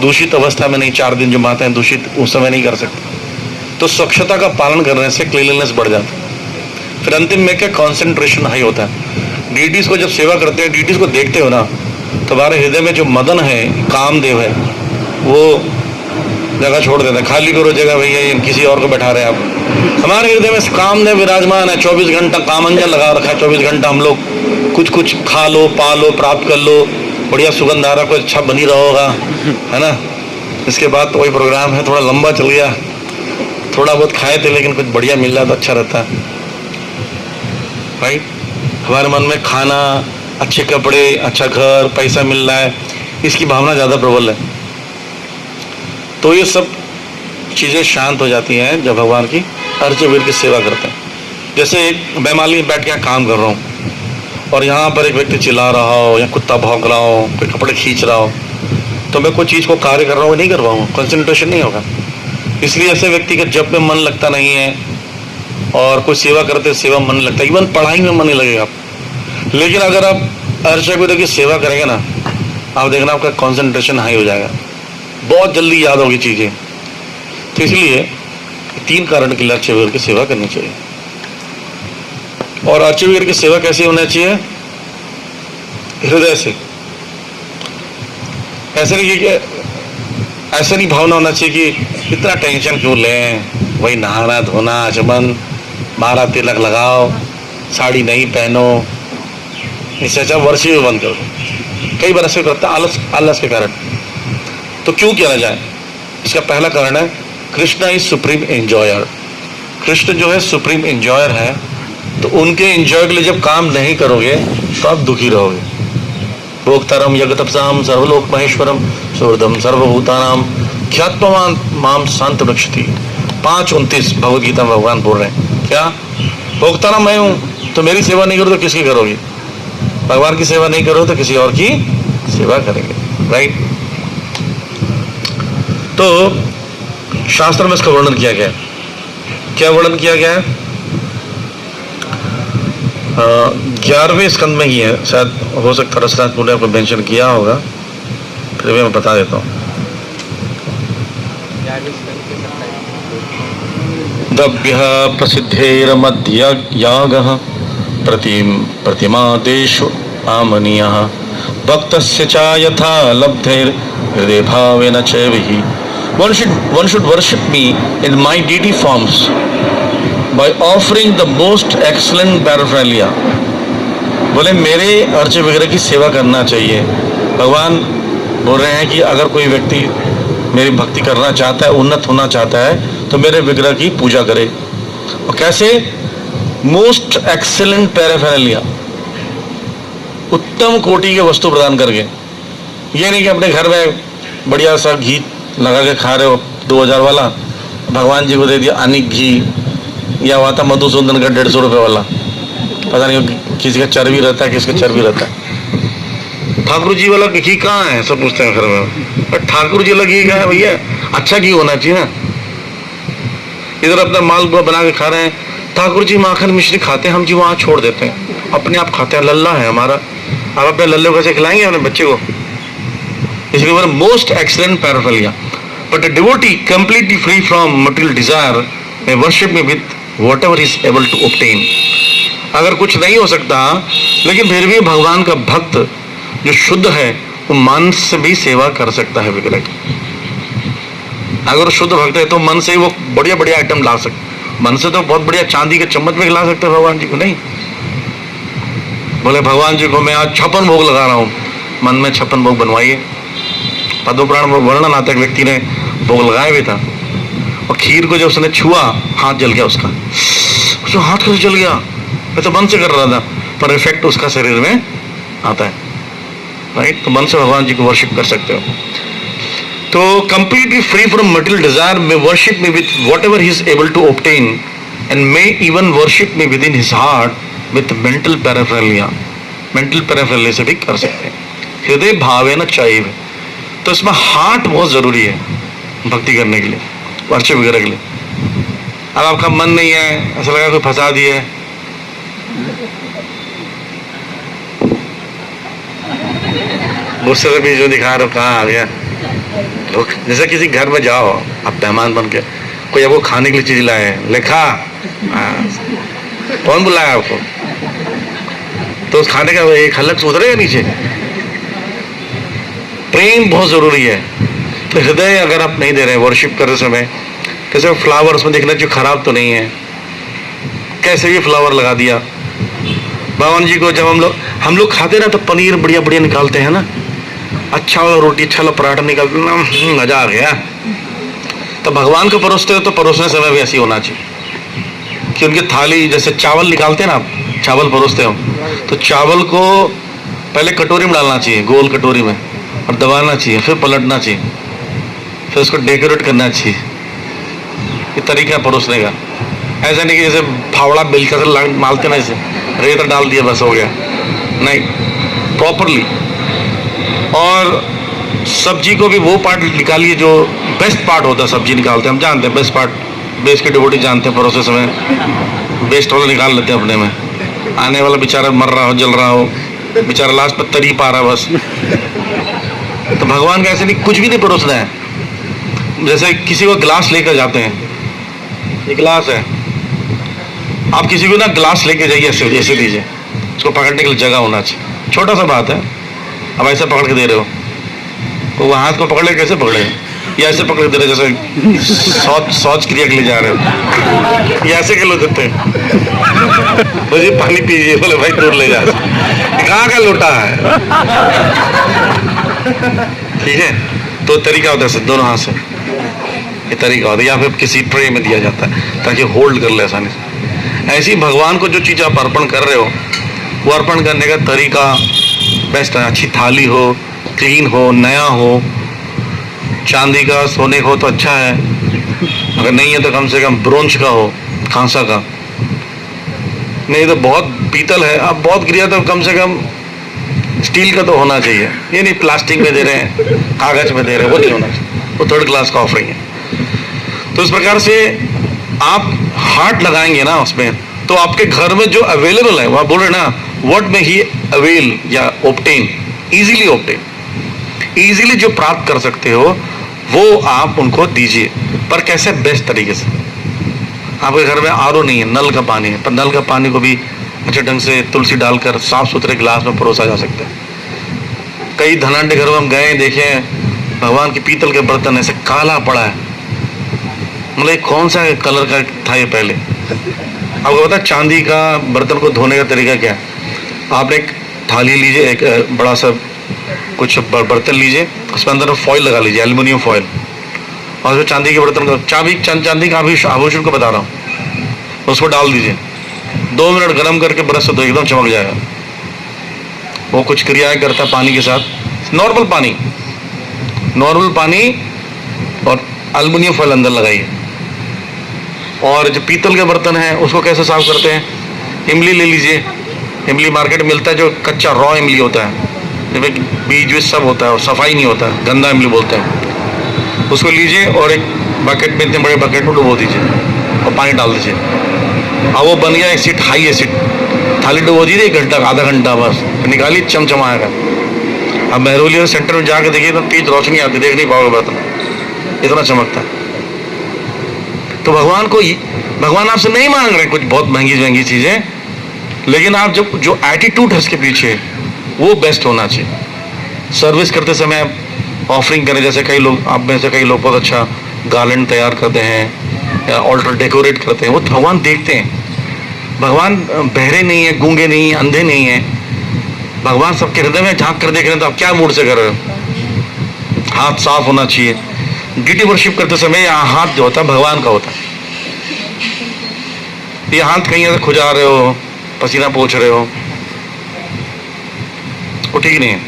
Speaker 1: दूषित अवस्था में नहीं, 4 दिन जो माते हैं दूषित, उस समय नहीं कर सकते। तो स्वच्छता का पालन करने से क्लीनलीनेस बढ़ जाता है। फिर अंतिम में क्या? कंसंट्रेशन हाई होता है। डीटीज को जब सेवा करते हैं, डीटीज को देखते हो ना, तो हमारे हृदय में जो मदन है, कामदेव है, वो जगह छोड़ देते हैं, खाली करो जगह भैया, ये किसी और को बैठा रहे हैं आप। हमारे हृदय में कामदेव विराजमान है, 24 घंटा कामंजन लगा रखा है, 24 घंटा हम लोग कुछ खा लो, पा लो, प्राप्त कर लो, बढ़िया सुगंध आ रहा, कोई अच्छा बनी रहा होगा, है ना। इसके बाद तो वही प्रोग्राम है, थोड़ा लंबा चल गया, थोड़ा बहुत खाए थे लेकिन कुछ बढ़िया मिल रहा तो अच्छा रहता है। राइट, हमारे मन में खाना, अच्छे कपड़े, अच्छा घर, पैसा मिल रहा है, इसकी भावना ज़्यादा प्रबल है। तो ये सब चीज़ें शांत हो जाती हैं जब भगवान की अर्चे वीर की सेवा करते हैं। जैसे मैं मान लीजिए बैठ के काम कर रहा हूँ और यहाँ पर एक व्यक्ति चिल्ला रहा हो या कुत्ता भौंक रहा हो, कोई कपड़े खींच रहा हो, तो मैं कोई चीज़ को कार्य कर रहा हूँ नहीं कर पाऊँगा, कंसंट्रेशन नहीं होगा। इसलिए ऐसे व्यक्ति का जब में मन लगता नहीं है और कोई सेवा करते सेवा मन लगता है, इवन पढ़ाई में मन नहीं लगेगा। लेकिन अगर आप अर्चे वीर की सेवा करेंगे ना, आप देखना आपका कंसंट्रेशन हाई हो जाएगा, बहुत जल्दी याद होगी चीज़ें। तो इसलिए 3 कारण के लिए अर्चे वीर की सेवा करनी चाहिए। और अर्चे वीर की सेवा कैसे होना चाहिए? हृदय से। ऐसे नहीं भावना होना चाहिए कि इतना टेंशन क्यों लें, वही नहाना धोना, आचमन, माला तिलक लगाओ, साड़ी नहीं पहनो, इससे अच्छा वर्षी में बंद करो। कई बार ऐसे करता है आलस के कारण। तो क्यों किया जाए? इसका पहला कारण है Krishna is supreme enjoyer. Krishna जो है सुप्रीम एंजॉयर है, तो उनके एंजॉय के लिए जब काम नहीं करोगे तो आप दुखी रहोगे। भोक्तारम यज्ञतपसाम सर्वलोक महेश्वरम सुहृदम सर्वभूतानाम ख्यात्मवान माम शांत रक्षति। 5:29 भगवद गीता में भगवान बोल रहे हैं। क्या? भोक्ताराम मैं हूं, तो मेरी सेवा नहीं करो तो किसकी करोगी? भगवान की सेवा नहीं करो तो किसी और की सेवा करेंगे, राइट? तो शास्त्र में इसका वर्णन किया गया है। क्या वर्णन किया गया है? 11वें स्कंद में ही है, शायद हो सकता है रसराज ने आपको मेंशन किया होगा, फिर भी मैं बता देता हूँ। दभ्य प्रसिद्धेरमध्ययागः प्रतिमादेषु आमनीयः भक्तस्य च यथा लब्धैर्हृदय भावेन चैवहि। One should worship me in my deity forms by offering the most excellent paraphernalia। बोले मेरे अर्च वगैरह की सेवा करना चाहिए। भगवान बोल रहे हैं कि अगर कोई व्यक्ति मेरी भक्ति करना चाहता है, उन्नत होना चाहता है, तो मेरे विग्रह की पूजा करे। और कैसे? मोस्ट एक्सेलेंट पैराफेरेलिया, उत्तम कोटि के वस्तु प्रदान करके। ये नहीं कि अपने घर में बढ़िया सा घी लगा के खा रहे हो 2000 वाला, भगवान जी को दे दिया अनिक घी, या हुआ था मधुसूदन का 150 रुपये वाला, पता नहीं किसी का चर्बी रहता है, किसका चर्बी रहता है। ठाकुर जी वाला घी कहाँ है, सब पूछते हैं घर में। ठाकुर जी वाला घी कहाँ है भैया? अच्छा घी होना चाहिए ना। इधर अपना मालपुआ बना के खा रहे हैं, ठाकुर जी माखन मिश्री खाते हैं, हम जी वहाँ छोड़ देते हैं, अपने आप खाते हैं। लल्ला है हमारा, आप अपने लल्ले को कैसे खिलाएंगे अपने बच्चे को? इसलिए बोले most excellent paraphernalia. But a devotee completely free from material desire may worship me with whatever he is able to obtain। अगर कुछ नहीं हो सकता, लेकिन फिर भी भगवान का भक्त जो शुद्ध है वो मन से भी सेवा कर सकता है विग्रह की। अगर शुद्ध भक्त है तो मन से ही वो बढ़िया बढ़िया आइटम ला सकता। मन से तो बहुत बढ़िया चांदी के चम्मच में ला सकते हैं भगवान जी को, नहीं। बोले भगवान जी को मैं आज 56 भोग लगा रहा हूँ, मन में 56 भोग बनवाइए। पद्मपुराण में वर्णन आता है, व्यक्ति ने भोग लगाया भी था, और खीर को जब उसने छुआ, हाथ जल गया उसका हाथ कैसे जल गया? मैं तो मन से कर रहा था, पर इफेक्ट उसका शरीर में आता है, राइट? तो मन से भगवान जी को वर्शिप कर सकते हो। तो completely free from material desire may worship me with whatever he is able to obtain and may even worship me within his heart with mental paraphernalia. Mental paraphernalia से भी कर सकते हैं। हृदय भावे न चाहिए, तो इसमें हार्ट बहुत जरूरी है भक्ति करने के लिए, वर्शिप वगैरह के लिए। अब आपका मन नहीं है, ऐसा लगा कोई फंसा दिया है, गुस्से से भी जो दिखा रहे हो, कहाँ आ गया? जैसे किसी घर में जाओ, आप मेहमान बन के, कोई आपको खाने के लिए चीज लाए, लिखा, कौन बुलाया आपको? तो उस खाने का एक हलक से उतरेगा नीचे। प्रेम बहुत जरूरी है। तो हृदय अगर आप नहीं दे रहे वर्शिप करते समय, कैसे फ्लावर उसमें देखना चाहिए खराब तो नहीं है, कैसे भी फ्लावर लगा दिया। भगवान जी को जब हम लोग खाते ना, तो पनीर बढ़िया बढ़िया निकालते हैं ना, अच्छा वाला रोटी, अच्छा वाला पराठा निकालते ना, मजा आ गया। तो भगवान को परोसते हो तो परोसने समय भी ऐसी होना चाहिए कि उनकी थाली, जैसे चावल निकालते हैं ना, आप चावल परोसते हो तो चावल को पहले कटोरी में डालना चाहिए, गोल कटोरी में, और दबाना चाहिए, फिर पलटना चाहिए, फिर उसको डेकोरेट करना चाहिए। ये तरीका परोसने का। ऐसा नहीं कि जैसे फावड़ा बेलचा से मालते ना, जैसे रेत डाल दिया बस हो गया, नहीं, प्रॉपरली। और सब्जी को भी वो पार्ट निकालिए जो बेस्ट पार्ट होता है। सब्जी निकालते हैं, हम जानते हैं बेस्ट पार्ट, बेस्ट के डिवोटी जानते हैं, प्रोसेस में बेस्ट वाला निकाल लेते हैं अपने में। आने वाला बेचारा मर रहा हो, जल रहा हो, बेचारा लास्ट पर तरी पा रहा है बस। तो भगवान का ऐसे नहीं, कुछ भी नहीं परोसना है। जैसे किसी को ग्लास लेकर जाते हैं, ये ग्लास है, आप किसी को ना ग्लास लेके जाइए, ऐसे दीजिए, उसको पकड़ने के लिए जगह होना चाहिए। छोटा सा बात है, अब ऐसे पकड़ के दे रहे हो, तो वो हाथ को पकड़ ले, कैसे पकड़े? या ऐसे पकड़ के दे रहे जैसे शौच क्रिया के लिए जा रहे हो, या ऐसे के लो देते हैं, मुझे पानी पीजिए, बोले भाई दूर ले जा, कहाँ का लोटा है? ठीक है, तो तरीका होता है दोनों हाथ से ये तरीका होता है, या फिर किसी ट्रे में दिया जाता है ताकि होल्ड कर ले आसानी से। ऐसे ही भगवान को जो चीज़ आप अर्पण कर रहे हो वो अर्पण करने का तरीका बेस्ट है। अच्छी थाली हो, क्लीन हो, नया हो, चांदी का सोने का हो तो अच्छा है, अगर नहीं है तो कम से कम ब्रोंज का हो, कांसा का, नहीं तो बहुत पीतल है, अब बहुत गिरा तो कम से कम स्टील का तो होना चाहिए। ये नहीं प्लास्टिक में दे रहे हैं, कागज में दे रहे हैं, वो नहीं होना चाहिए, वो थर्ड क्लास का ऑफरिंग है। तो इस प्रकार से आप हार्ट लगाएंगे ना उसमें, तो आपके घर में जो अवेलेबल है, वह बोल रहे ना, व्हाट में ही अवेल या ऑब्टेन, इजीली ऑब्टेन, इजीली जो प्राप्त कर सकते हो वो आप उनको दीजिए। पर कैसे? बेस्ट तरीके से। आपके घर में आरओ नहीं है, नल का पानी है, पर नल का पानी को भी अच्छे ढंग से तुलसी डालकर साफ सुथरे गिलास में परोसा जा सकता है। कई धनाढ्य घरों में हम गए, देखे भगवान के पीतल के बर्तन ऐसे काला पड़ा है, मतलब कौन सा कलर का था ये पहले? आपको पता चांदी का बर्तन को धोने का तरीका क्या है? आप एक थाली लीजिए, एक बड़ा सा कुछ बर्तन लीजिए, उसमें अंदर फॉइल लगा लीजिए, एल्युमिनियम फॉइल, और उसमें चांदी के बर्तन का चांदी का आभूषण को बता रहा हूँ, उसको डाल दीजिए, 2 मिनट गर्म करके ब्रश से तो एकदम चमक जाएगा। वो कुछ क्रियाएं करता पानी के साथ, नॉर्मल पानी और एल्युमिनियम फॉइल अंदर लगाइए। और जो पीतल के बर्तन है उसको कैसे साफ करते हैं? इमली ले लीजिए, इमली मार्केट में मिलता है, जो कच्चा रॉ इमली होता है, जिसमें बीज वीज सब होता है और सफाई नहीं होता है, गंदा इमली बोलते हैं, उसको लीजिए और एक बकेट में, इतने बड़े बकेट में डुबो दीजिए और पानी डाल दीजिए। अब वो बन गया एसिड, हाई एसिड, थाली डुबो दीजिए 1 घंटा, आधा घंटा, बस निकालिए, चमचमाएगा। अब महरोली सेंटर में जाकर देखिए तो तेज रोशनी आती, देख नहीं पाओगे बर्तन, इतना चमकता है। तो भगवान आपसे नहीं मांग रहे कुछ बहुत महंगी चीजें, लेकिन आप जो एटीट्यूड है उसके पीछे वो बेस्ट होना चाहिए। सर्विस करते समय ऑफरिंग करें, जैसे कई लोग, आप में से कई लोग बहुत अच्छा गार्लेंड तैयार करते हैं या ऑल्टर डेकोरेट करते हैं, वो भगवान देखते हैं। भगवान बहरे नहीं है, गूंगे नहीं है, अंधे नहीं है, भगवान सबके हृदय में झांक कर देख रहे हैं। तो आप क्या मूड से कर रहे हो? हाथ साफ होना चाहिए। ड्यूटी वर्शिप करते समय यहाँ हाथ जो होता है भगवान का होता है, ये हाथ कहीं ऐसे खुजा रहे हो, पसीना पोंछ रहे हो, वो ठीक नहीं है,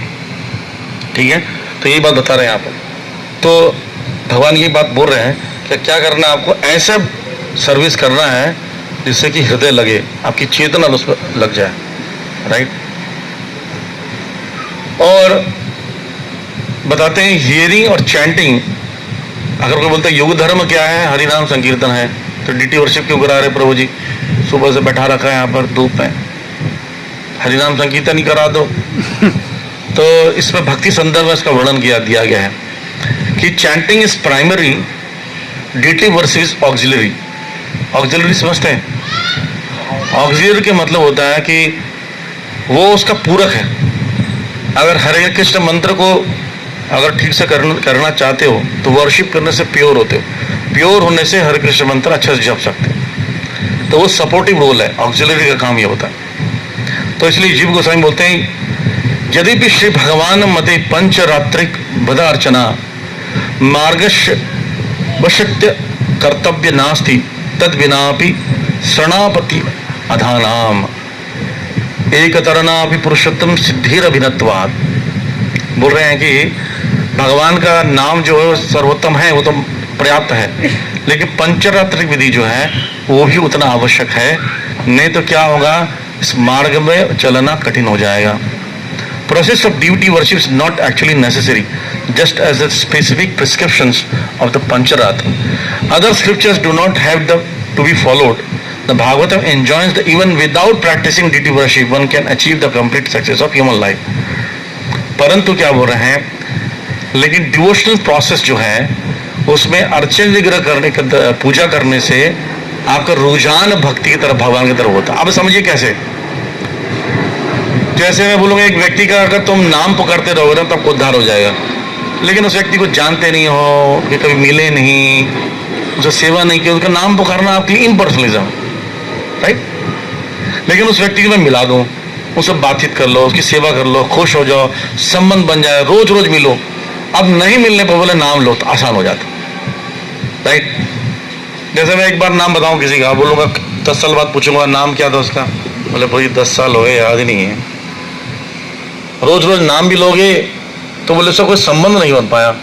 Speaker 1: ठीक है? तो यही बात बता रहे हैं यहाँ पर। तो भगवान ये बात बोल रहे हैं कि क्या करना है आपको, ऐसा सर्विस करना है जिससे कि हृदय लगे, आपकी चेतना उस पर लग जाए, राइट? और बताते हैं हियरिंग और चैंटिंग। अगर कोई बोलता है योग धर्म क्या है, हरिनाम संकीर्तन है, तो ड्यूटी वर्शिप क्यों करा रहे प्रभु जी? सुबह से बैठा रखा है यहाँ पर धूप में, हरिनाम संकीर्तन ही करा दो। तो इसमें भक्ति संदर्भ में इसका वर्णन दिया गया है कि chanting is primary, duty worship is auxiliary. Auxiliary समझते हैं? ऑक्सिलरी के मतलब होता है कि वो उसका पूरक है। अगर हरे कृष्ण मंत्र को अगर ठीक से करना चाहते हो तो वर्शिप करने से प्योर होते हो, प्योर होने से हरे कृष्ण मंत्र अच्छे से जप सकते हो। तो वो सपोर्टिव रोल है, ऑक्सिलरी का काम ये होता है। तो इसलिए जीव गोस्वामी बोलते हैं, यदि भी श्री भगवान मते पंचरात्रिक बदार्चना मार्गश वशत्य कर्तव्य नास्ति तद विनापि शरणापति अधानाम एकतरनापि पुरुषोत्तम सिद्धिर अभिनत्वात्। बोल रहे हैं कि भगवान का नाम जो है सर्वोत्तम है, वो तो पर्याप्त है, लेकिन पंचरात्रिक विधि जो है वो भी उतना आवश्यक है, नहीं तो क्या होगा, इस मार्ग में चलना कठिन हो जाएगा। Process of duty worship is not actually necessary, just as the specific prescriptions of the Pancharath. Other scriptures do not have to be followed. The Bhagavatam enjoins that even without practicing deity worship, one can achieve the complete success of human life. परंतु क्या बोल रहे हैं, लेकिन devotional process जो है उसमें अर्चन विग्रह करने, पूजा करने से आपका रुझान भक्ति की तरफ, भगवान की तरफ होता है। अब समझिए कैसे, जैसे मैं बोलूँगा एक व्यक्ति का अगर तुम नाम पुकारते रहोगे ना तब उद्धार हो जाएगा, लेकिन उस व्यक्ति को जानते नहीं हो, कि कभी मिले नहीं, उससे सेवा नहीं की, उसका नाम पुकारना आपके लिए इम्पर्सनलिज्म, राइट? लेकिन उस व्यक्ति को मैं मिला दूं, उससे बातचीत कर लो, उसकी सेवा कर लो, खुश हो जाओ, संबंध बन जाए, रोज रोज मिलो। अब नहीं मिलने पर बोले नाम लो तो आसान हो जाता, राइट। जैसे मैं एक बार नाम बताऊं किसी का, बोलूँगा 10 साल बाद पूछूंगा नाम क्या था उसका, बोले भाई 10 साल हो गए याद ही नहीं है। रोज रोज नाम भी लोगे तो बोले उसका कोई संबंध नहीं बन पाया।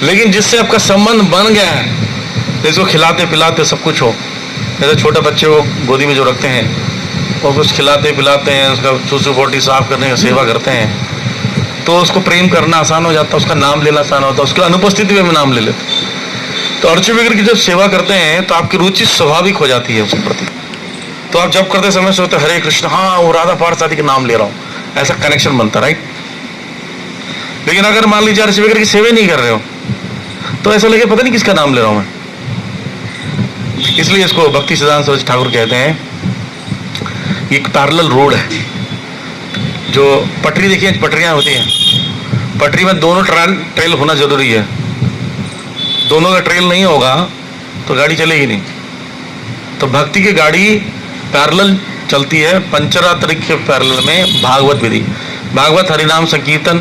Speaker 1: लेकिन जिससे आपका संबंध बन गया है, जिसको खिलाते पिलाते सब कुछ हो, जैसे छोटे बच्चे को गोदी में जो रखते हैं और कुछ खिलाते पिलाते हैं, उसका सूसू पोटी साफ करने की सेवा करते हैं, तो उसको प्रेम करना आसान हो जाता है, उसका नाम लेना आसान होता है, उसकी अनुपस्थिति में नाम ले लेते। तो अर्ची वगैरह की जब सेवा करते हैं तो आपकी रुचि स्वाभाविक हो जाती है उसके प्रति। तो आप जब करते समय सोचते हरे कृष्ण, हाँ वो राधा पार्थसारथी के नाम ले रहा हूँ, ऐसा कनेक्शन बनता, राइट। लेकिन अगर मान लीजिए अर्ची वगैरह की सेवा नहीं कर रहे हो तो ऐसा लगे पता नहीं किसका नाम ले रहा हूँ मैं। इसलिए इसको भक्ति सिद्धांत सरस्वती ठाकुर कहते हैं, एक पैरेलल रोड है। जो पटरी देखिए, पटरियां होती हैं, पटरी में दोनों ट्रेल होना जरूरी है। दोनों का ट्रेल नहीं होगा तो गाड़ी चलेगी नहीं। तो भक्ति की गाड़ी पैरेलल चलती है, पंचरात्रिक के पैरेलल में भागवत विधि। भागवत हरिनाम संकीर्तन,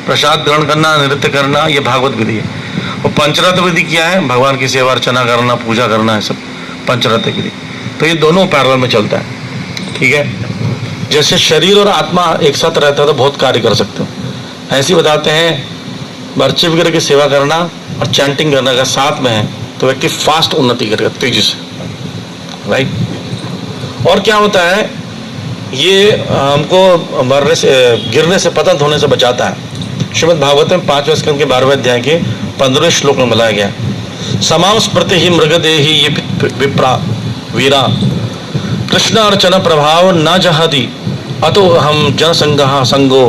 Speaker 1: प्रसाद ग्रहण करना, नृत्य करना, ये भागवत विधि है। और पंचरात्र विधि क्या है? भगवान की सेवा अर्चना करना, पूजा करना, है सब पंचरात्र विधि। तो ये दोनों पैरेलल में चलता है, ठीक है। जैसे शरीर और आत्मा एक साथ रहता है तो बहुत कार्य कर सकते हो, ऐसे बताते हैं अर्ची वगैरह की सेवा करना और चैंटिंग करना अगर साथ में है तो व्यक्ति फास्ट उन्नति करेगा, तेजी से, राइट। और क्या होता है, ये हमको मरने से, गिरने से, पतन होने से बचाता है। श्रीमद् भागवत में 5वें स्कंद के 12वें अध्याय के 15वें श्लोक में बताया गया, समाम स्मृति ही मृगदेही ये विप्रा वीरा कृष्ण अर्चना प्रभाव न जहादी अतो हम जनसंगः संगो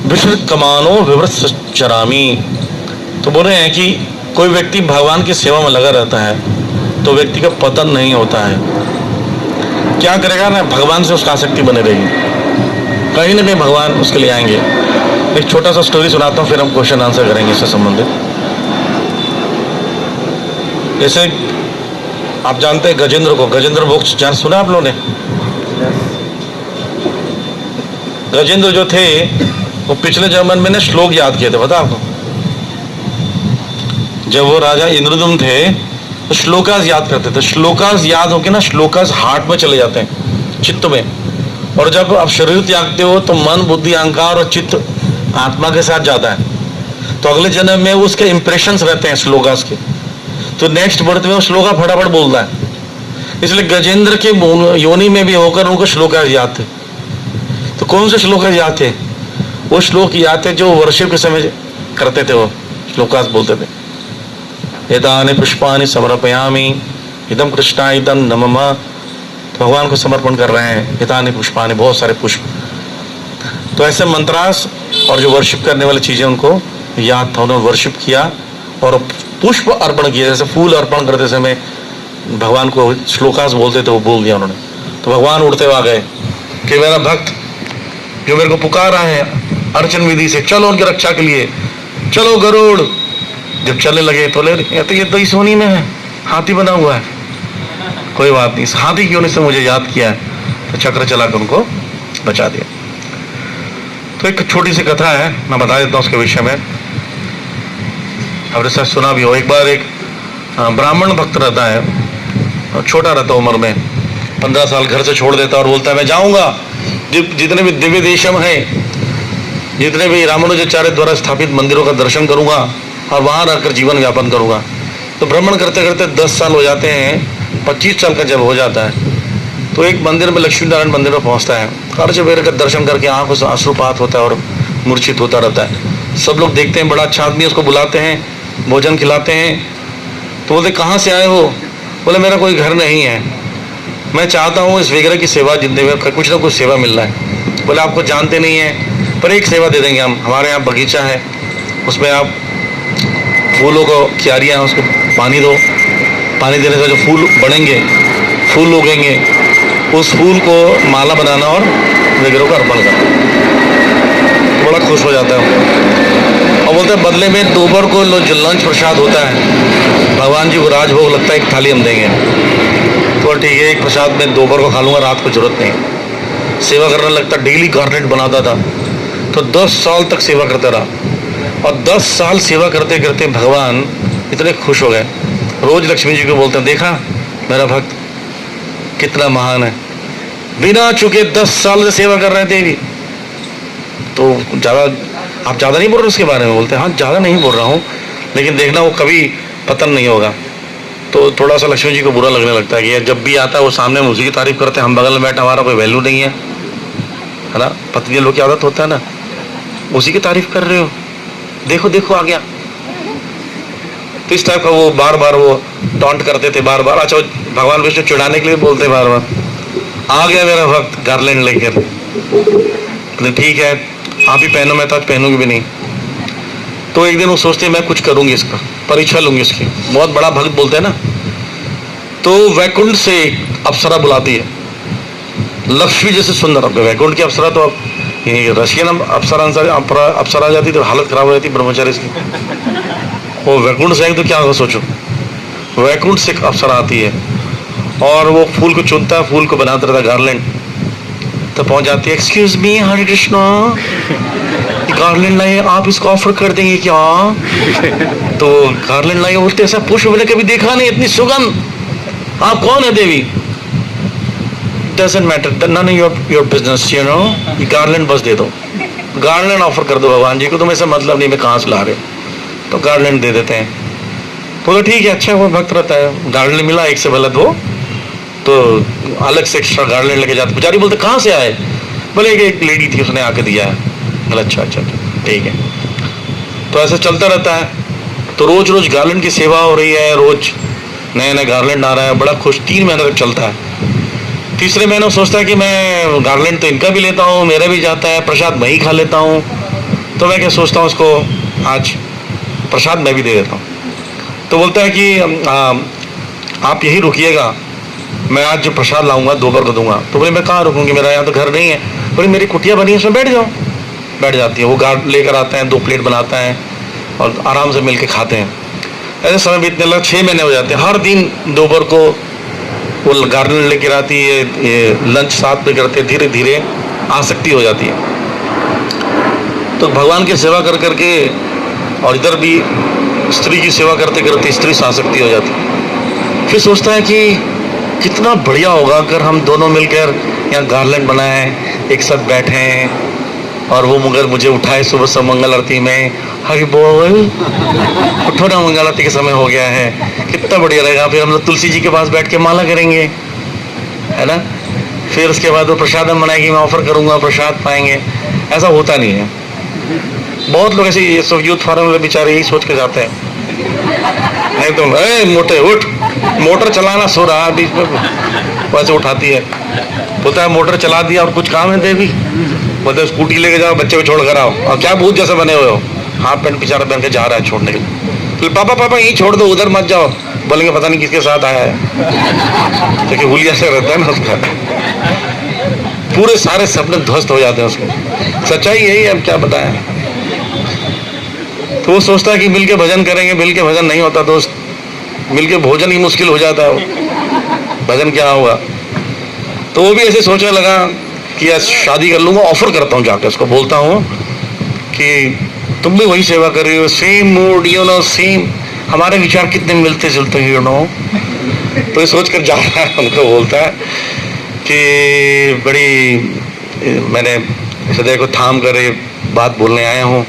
Speaker 1: विश्रुत कमानो विवृत चरामी। तो बोल रहे हैं कि कोई व्यक्ति भगवान की सेवा में लगा रहता है तो व्यक्ति का पतन नहीं होता है। क्या करेगा ना, भगवान से उसका आसक्ति बने रहेगी, कहीं ना कहीं भगवान उसके लिए आएंगे। एक छोटा सा स्टोरी सुनाता हूँ, फिर हम क्वेश्चन आंसर करेंगे इससे संबंधित। जैसे आप जानते हैं गजेंद्र को, गजेंद्र मोक्ष जान सुना आप लोगों ने? गजेंद्र जो थे वो पिछले जन्म में ने श्लोक याद किए थे, पता आपको? जब वो राजा इंद्रदुम्न थे तो श्लोकास याद करते थे। श्लोकास याद होके ना, श्लोकास हार्ट में चले जाते हैं, चित्त में। और जब आप शरीर त्यागते हो तो मन, बुद्धि, अहंकार और चित्त आत्मा के साथ जाता है। तो अगले जन्म में उसके इंप्रेशंस रहते हैं श्लोकास के, तो नेक्स्ट बर्थ में वो श्लोका फटाफट बोलता है। इसलिए गजेंद्र के योनि में भी होकर उनको श्लोकास याद थे। तो कौन से श्लोकास याद थे? वो श्लोक याद थे जो वर्शिप के समय करते थे, वो श्लोकास बोलते थे। एतानि पुष्पानि समर्पयामि इदम कृष्णाय इदम नमः। तो भगवान को समर्पण कर रहे हैं, एतानि पुष्पानि, बहुत सारे पुष्प। तो ऐसे मंत्रास और जो वर्शिप करने वाली चीजें उनको याद था, उन्होंने वर्शिप किया और पुष्प अर्पण किया। जैसे फूल अर्पण करते समय भगवान को श्लोकास बोलते थे, वो बोल दिया उन्होंने। तो भगवान उड़ते हुए आ गए कि मेरा भक्त जो मेरे को पुकार रहा है अर्चन विधि से, चलो उनकी रक्षा के लिए, चलो गरुड़। जब चलने लगे तो ये तो इस योनि में है, हाथी बना हुआ है। कोई बात नहीं, इस हाथी की योनि से मुझे याद किया है, तो चक्र चलाकर उनको बचा दिया। तो एक छोटी सी कथा है, मैं बता देता हूँ उसके विषय में, आपने शायद सुना भी हो। एक बार एक ब्राह्मण भक्त रहता है, छोटा रहता उम्र में, 15 साल घर से छोड़ देता और बोलता है मैं जाऊंगा जितने भी दिव्य देशम है, जितने भी रामानुजाचार्य द्वारा स्थापित मंदिरों का दर्शन करूंगा और वहां रहकर जीवन यापन करूंगा। तो भ्रमण करते करते 10 साल हो जाते हैं, 25 साल का जब हो जाता है तो एक मंदिर में, लक्ष्मी नारायण मंदिर में पहुंचता है। अर्च वेर का दर्शन करके आंखों से अश्रुपात होता है और मूर्छित होता रहता है। सब लोग देखते हैं बड़ा अच्छा आदमी, उसको बुलाते हैं, भोजन खिलाते हैं। तो बोलते कहाँ से आए हो? बोले मेरा कोई घर नहीं है, मैं चाहता हूँ इस वगैरह की सेवा, जितने में कुछ ना कुछ सेवा मिल रहा है। बोले आपको जानते नहीं है पर एक सेवा दे देंगे हम, हमारे यहाँ बगीचा है, उसमें आप फूलों को, क्यारियाँ, उसको पानी दो। पानी देने से जो फूल बढ़ेंगे, फूल उगेंगे, उस फूल को माला बनाना और वगैरह को अर्पण करना। बड़ा खुश हो जाता है और बोलते हैं बदले में दोपहर को जो लंच प्रसाद होता है, भगवान जी को राजभोग लगता है, एक थाली हम देंगे। तो ठीक है, एक प्रसाद में दोपहर को खा लूँगा, रात को जरूरत नहीं। सेवा करने लगता, डेली गार्लेट बनाता था। तो 10 साल तक सेवा करता रहा और 10 साल सेवा करते करते भगवान इतने खुश हो गए। रोज लक्ष्मी जी को बोलते हैं, देखा मेरा भक्त कितना महान है, बिना चुके 10 साल से सेवा कर रहे थे भी। तो आप ज़्यादा नहीं बोल रहे उसके बारे में? बोलते हैं हाँ ज़्यादा नहीं बोल रहा हूँ, लेकिन देखना वो कभी पतन नहीं होगा। तो थोड़ा सा लक्ष्मी जी को बुरा लगने लगता है कि यार जब भी आता है वो सामने में उसी की तारीफ करते हैं, हम बगल में बैठे, हमारा कोई वैल्यू नहीं है ना। पत्नी लोग की आदत होता है ना, उसी की तारीफ कर रहे हो, देखो देखो आ गया। तो इस टाइप का वो बार बार वो टॉन्ट करते थे बार बार। अच्छा, भगवान विष्णु चिढ़ाने के लिए बोलते बार बार, आ गया मेरा भक्त गार्लैंड लेकर। तो ठीक है आप ही पहनो, मैं तो आज पहनूंगी भी नहीं। तो एक दिन वो सोचते मैं कुछ करूंगी, इसका परीक्षा लूंगी इसकी। बहुत बड़ा भक्त बोलते हैं ना। तो वैकुंठ से अप्सरा बुलाती है, लक्ष्मी जैसे सुंदर। वैकुंठ की अप्सरा तो अब रशियन अप्सरा आ जाती तो हालत खराब हो जाती ब्रह्मचारी की। वो वैकुंठ से तो क्या होगा सोचो। वैकुंठ से अप्सरा आती है और वो फूल को चुनता है, फूल को बनाता रहता गार्लैंड। तो पहुंच जाती है, एक्सक्यूज मी हरे कृष्णा, गार्लैंड लाए, आप इसको ऑफर कर देंगे क्या? तो गार्लैंड लाए, बोलते ऐसा पुष्प मैंने कभी देखा नहीं, इतनी सुगंध, आप कौन है देवी? Doesn't matter, none your business, you know, garland बस दे दो, गार्लैंड ऑफर कर दो भगवान जी को, तुम्हें ऐसा मतलब नहीं मैं कहाँ से ला रहे हो। तो गार्लैंड दे देते हैं। बोलो ठीक है, अच्छा वो भक्त रहता है, गार्लैंड मिला एक से गलत वो, तो अलग से एक्स्ट्रा गार्लैंड लेके जाते। बेचारी बोलते कहाँ से आए? बोले एक लेडी थी उसने आके दिया है। बोले अच्छा अच्छा ठीक है। तो ऐसा चलता रहता है। तो रोज रोज गार्लैंड की सेवा हो रही है, रोज नया नया गार्लैंड आ रहा है, बड़ा खुश। 3 महीने तक चलता है। तीसरे महीने सोचता है कि मैं गार्लैंड तो इनका भी लेता हूँ, मेरा भी जाता है, प्रसाद मैं ही खा लेता हूँ। तो मैं क्या सोचता हूँ उसको आज प्रसाद मैं भी दे देता हूँ। तो बोलता है कि आप यही रुकिएगा, मैं आज जो प्रसाद लाऊंगा दोपहर को दूंगा। तो बोले मैं कहाँ रुकूंगी, मेरा यहाँ तो घर नहीं है। बोले मेरी कुटिया बनी है, उसमें बैठ जाओ। बैठ जाती है। वो गार्ड लेकर आता है, 2 प्लेट बनाता है और आराम से मिलके खाते हैं। ऐसे समय बीतने लगा, 6 महीने हो जाते हैं। हर दिन दोपहर को वो गार्डन लेकर आती है, ये लंच साथ में करते, धीरे धीरे आसक्ति हो जाती है। तो भगवान की सेवा कर करके और इधर भी स्त्री की सेवा करते करते स्त्री से आसक्ति हो जाती है। फिर सोचता है कि कितना बढ़िया होगा अगर हम दोनों मिलकर यहाँ गार्लैंड बनाएं, एक साथ बैठें और वो मगर मुझे उठाए सुबह से मंगल आरती में, हरि बोल, उठो ना मंगल आरती का समय हो गया है, कितना बढ़िया रहेगा। फिर हम लोग तुलसी जी के पास बैठ के माला करेंगे, है ना। फिर उसके बाद वो प्रसाद हम बनाएगी, मैं ऑफर करूंगा, प्रसाद पाएंगे। ऐसा होता नहीं है। बहुत लोग ऐसे ये सब यूथ फॉरम में बेचारे यही सोच के जाते हैं, नहीं तो मोटे उठ, मोटर चलाना सो रहा बीच में वैसे उठाती है। बोलता है मोटर चला दिया और कुछ काम है देवी? बोलते है स्कूटी लेके जाओ, बच्चे को छोड़ कर आओ। और क्या भूत जैसे बने हुए हो, हाफ पैंट बेचारा पहन के जा रहा है छोड़ने के लिए। तो पापा पापा यहीं छोड़ दो, उधर मत जाओ। बोलेंगे पता नहीं किसके साथ आया है, क्योंकि हुलिया से रहता है ना उसका। पूरे सारे सपने ध्वस्त हो जाते हैं उसके। सच्चाई यही है, अब क्या बताएं। तो वो सोचता है कि मिलके भजन करेंगे, मिलके भजन नहीं होता दोस्त, मिलके भोजन ही मुश्किल हो जाता है, भजन क्या होगा। तो वो भी ऐसे सोचने लगा कि यार शादी कर लूंगा, ऑफर करता हूँ जाकर उसको, बोलता हूँ कि तुम भी वही सेवा कर रही हो, same mood, you know, same, हमारे विचार कितने मिलते जुलते हैं, यू नो। तो ये सोच कर जा रहा है, हमको बोलता है कि बड़ी मैंने हृदय को थाम कर बात बोलने आया हूँ,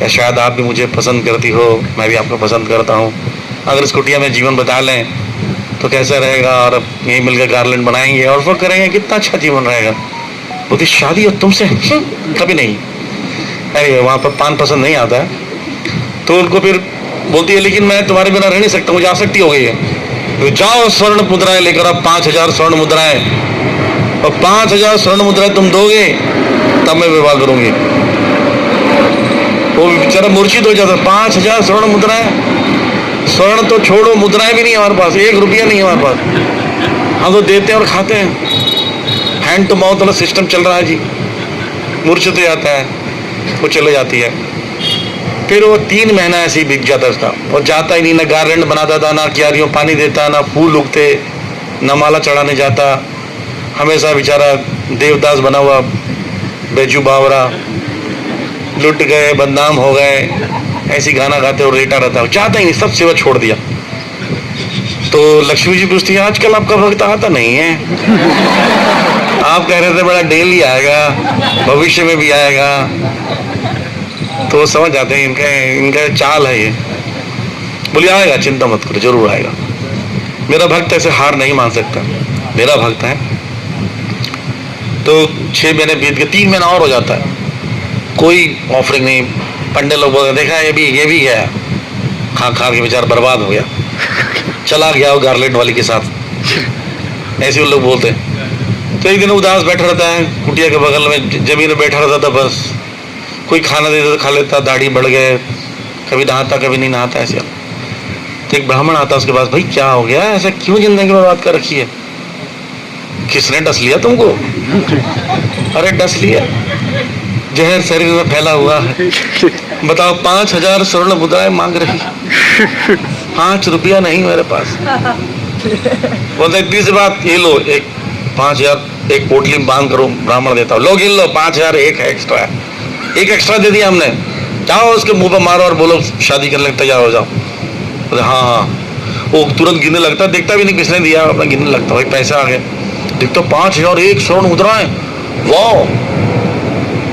Speaker 1: या शायद आप भी मुझे पसंद करती हो, मैं भी आपको पसंद करता हूँ। अगर इस कुटिया में जीवन बता लें तो कैसा रहेगा, और यहीं मिलकर गार्लैंड बनाएंगे और वो करेंगे, कितना अच्छा जीवन रहेगा। बोलती शादी और तुमसे कभी नहीं। अरे वहाँ पर पान पसंद नहीं आता है। तो उनको फिर बोलती है लेकिन मैं तुम्हारे बिना रह नहीं सकता, मुझे आसक्ति हो गई है। तो जाओ स्वर्ण मुद्राएं लेकर, अब 5000 स्वर्ण मुद्राएं, और 5000 स्वर्ण मुद्राएं तुम दोगे तब मैं विवाह करूंगी। वो बेचारा मूर्छित हो जाता। 5000 स्वर्ण मुद्राएं, स्वर्ण तो छोड़ो, मुद्राएं भी नहीं हमारे पास, 1 रुपया नहीं हमारे पास, हम तो देते हैं और खाते हैं। हैंड टू माउथ वाला सिस्टम चल रहा है जी। मूर्छित हो जाता है, वो चले जाती है। फिर वो 3 महीना ऐसे ही बीत जाता उसका, और जाता ही नहीं, ना गार्लैंड बनाता था, ना क्यारियों पानी देता, ना फूल उगते, ना माला चढ़ाने जाता। हमेशा बेचारा देवदास बना हुआ, बेजू बावरा, लुट गए, बदनाम हो गए, ऐसी गाना गाते और लेटा रहता है, चाहता ही नहीं, सब सेवा छोड़ दिया। तो लक्ष्मी जी पूछती है आजकल आपका भक्त आता नहीं है, आप कह रहे थे बड़ा डेली आएगा, भविष्य में भी आएगा। तो समझ जाते हैं इनका चाल है ये। बोलिए आएगा, चिंता मत करो, जरूर आएगा। मेरा भक्त ऐसे हार नहीं मान सकता, मेरा भक्त है। तो 6 महीने बीत गए, 3 महीना और हो जाता है, कोई ऑफरिंग नहीं। पंडित लोग बोलते देखा ये भी गया, खा के बेचारा बर्बाद हो गया, चला गया वो गार्लेट वाली के साथ, ऐसे वो लोग बोलते हैं। तो एक दिन उदास बैठा रहता है कुटिया के बगल में, जमीन में बैठा रहता था, बस कोई खाना देता तो खा लेता, दाढ़ी बढ़ गए, कभी नहाता कभी नहीं नहाता ऐसे। तो एक ब्राह्मण आता उसके पास, भाई क्या हो गया, ऐसा क्यों जिंदगी बर्बाद कर रखी है, किसने डस लिया तुमको? अरे डस लिया, जहर शरीर में फैला हुआ है, बताओ 5000 स्वर्ण मुद्राएं मांग रही, 5 रुपया नहीं मेरे पास। बोलते इतनी सी बात, ये लो एक 5000 एक पोटली में बांध करो, ब्राह्मण देता हूँ, लो गिन लो 5000, एक एक्स्ट्रा दे दिया हमने, जाओ उसके मुंह पर मारो और बोलो शादी करने के तैयार हो जाओ। बोले हाँ। वो तुरंत गिनने लगता, देखता भी नहीं किसने दिया, अपना गिनने लगता, भाई पैसे आ गए, देखता 5000 एक स्वर्ण मुद्राएं, वाह।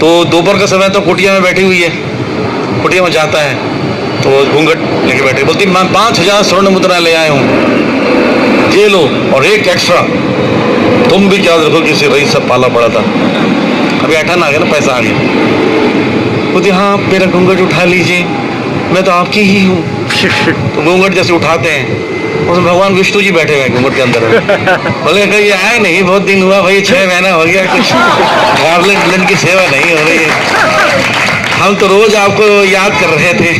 Speaker 1: तो दोपहर का समय तो कुटिया में बैठी हुई है, कुटिया में जाता है तो घूंघट लेके बैठे, बोलती मैं 5000 स्वर्ण मुद्रा ले आया हूँ, ये लो और एक एक्स्ट्रा, तुम भी याद रखो कि इसे रईस सब पाला पड़ा था, अभी 58 आ गया ना, पैसा आ गया। बोलती हाँ मेरा घूंघट उठा लीजिए, मैं तो आपकी ही हूँ। तो घूंघट जैसे उठाते हैं, उसमें भगवान विष्णु जी बैठे हुए घूंघट के अंदर। बोले ये आए नहीं, बहुत दिन हुआ भाई, 6 महीना हो गया, कुछ गार्लेट की सेवा नहीं हो रही है, हम तो रोज आपको याद कर रहे थे।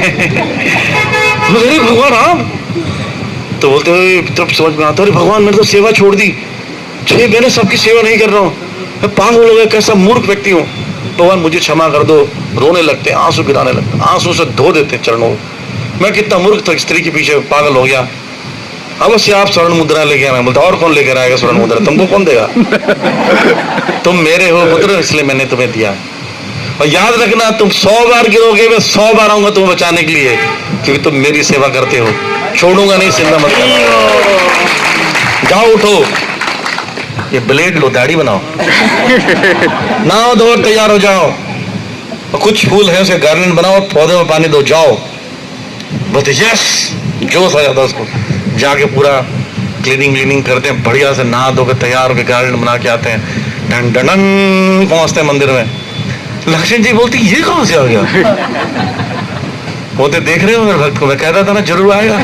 Speaker 1: अरे भगवान आप, तो बोलते हुए तब समझ में आता, अरे भगवान मैंने तो सेवा छोड़ दी, 6 महीने सबकी सेवा नहीं कर रहा हूँ, मैं पागल हो गया, कैसा मूर्ख व्यक्ति हूँ, भगवान मुझे क्षमा कर दो। रोने लगते, आंसू गिराने लगते, आंसू से धो देते चरणों, मैं कितना मूर्ख था, स्त्री के पीछे पागल हो गया, अवश्य आप स्वर्ण मुद्रा लेके आना। बोलता और कौन लेकर आएगा स्वर्ण मुद्रा, तुमको कौन देगा, तुम मेरे हो पुत्र, इसलिए मैंने तुम्हें दिया। और याद रखना तुम 100 बार गिरोगे, मैं 100 बार आऊंगा तुम्हें बचाने के लिए, क्योंकि तुम मेरी सेवा करते हो, छोड़ूंगा नहीं, चिंता मत करना। जाओ उठो, ये ब्लेड लो, दाढ़ी बनाओ, नहाओ धो तैयार हो जाओ, और कुछ फूल है उसे गार्डन बनाओ, पौधे में पानी दो, जाओ। बोलते यस, जोश आ जाता उसको, जाके पूरा क्लीनिंग करते हैं, बढ़िया से नहा धो के तैयार होकर गार्डन बना के आते हैं, डन डन पहुंचते हैं मंदिर में। लक्ष्मण जी बोलती ये कहां से आ गया? बोलते देख रहे हो मेरे भक्त को, मैं कहता था ना जरूर आएगा।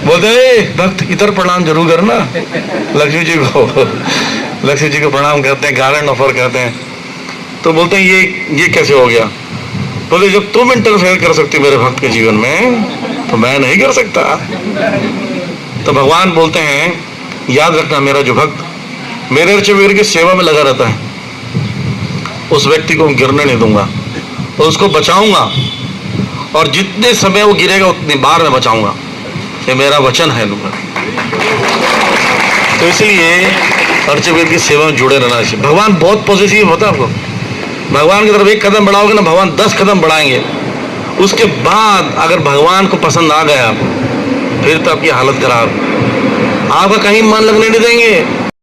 Speaker 1: बोलते भक्त इधर प्रणाम जरूर करना लक्ष्मी जी को। लक्ष्मी जी को प्रणाम करते हैं, गार्डन ऑफर करते हैं। तो बोलते हैं ये कैसे हो गया? बोले जब तुम इंटरफेयर कर सकते मेरे भक्त के जीवन में, तो मैं नहीं कर सकता। तो भगवान बोलते हैं याद रखना, मेरा जो भक्त मेरे रचवेर की सेवा में लगा रहता है, उस व्यक्ति को गिरने नहीं दूंगा, और उसको बचाऊंगा, और जितने समय वो गिरेगा उतनी बार मैं बचाऊंगा, ये मेरा वचन है लूंगा। तो इसलिए अर्चवेद की सेवा में जुड़े रहना चाहिए। भगवान बहुत पॉजिटिव होता है, आपको भगवान की तरफ एक कदम बढ़ाओगे ना, भगवान 10 कदम बढ़ाएंगे। उसके बाद अगर भगवान को पसंद आ गया, फिर तो आपकी हालत खराब, आपका कहीं मन लगने नहीं देंगे।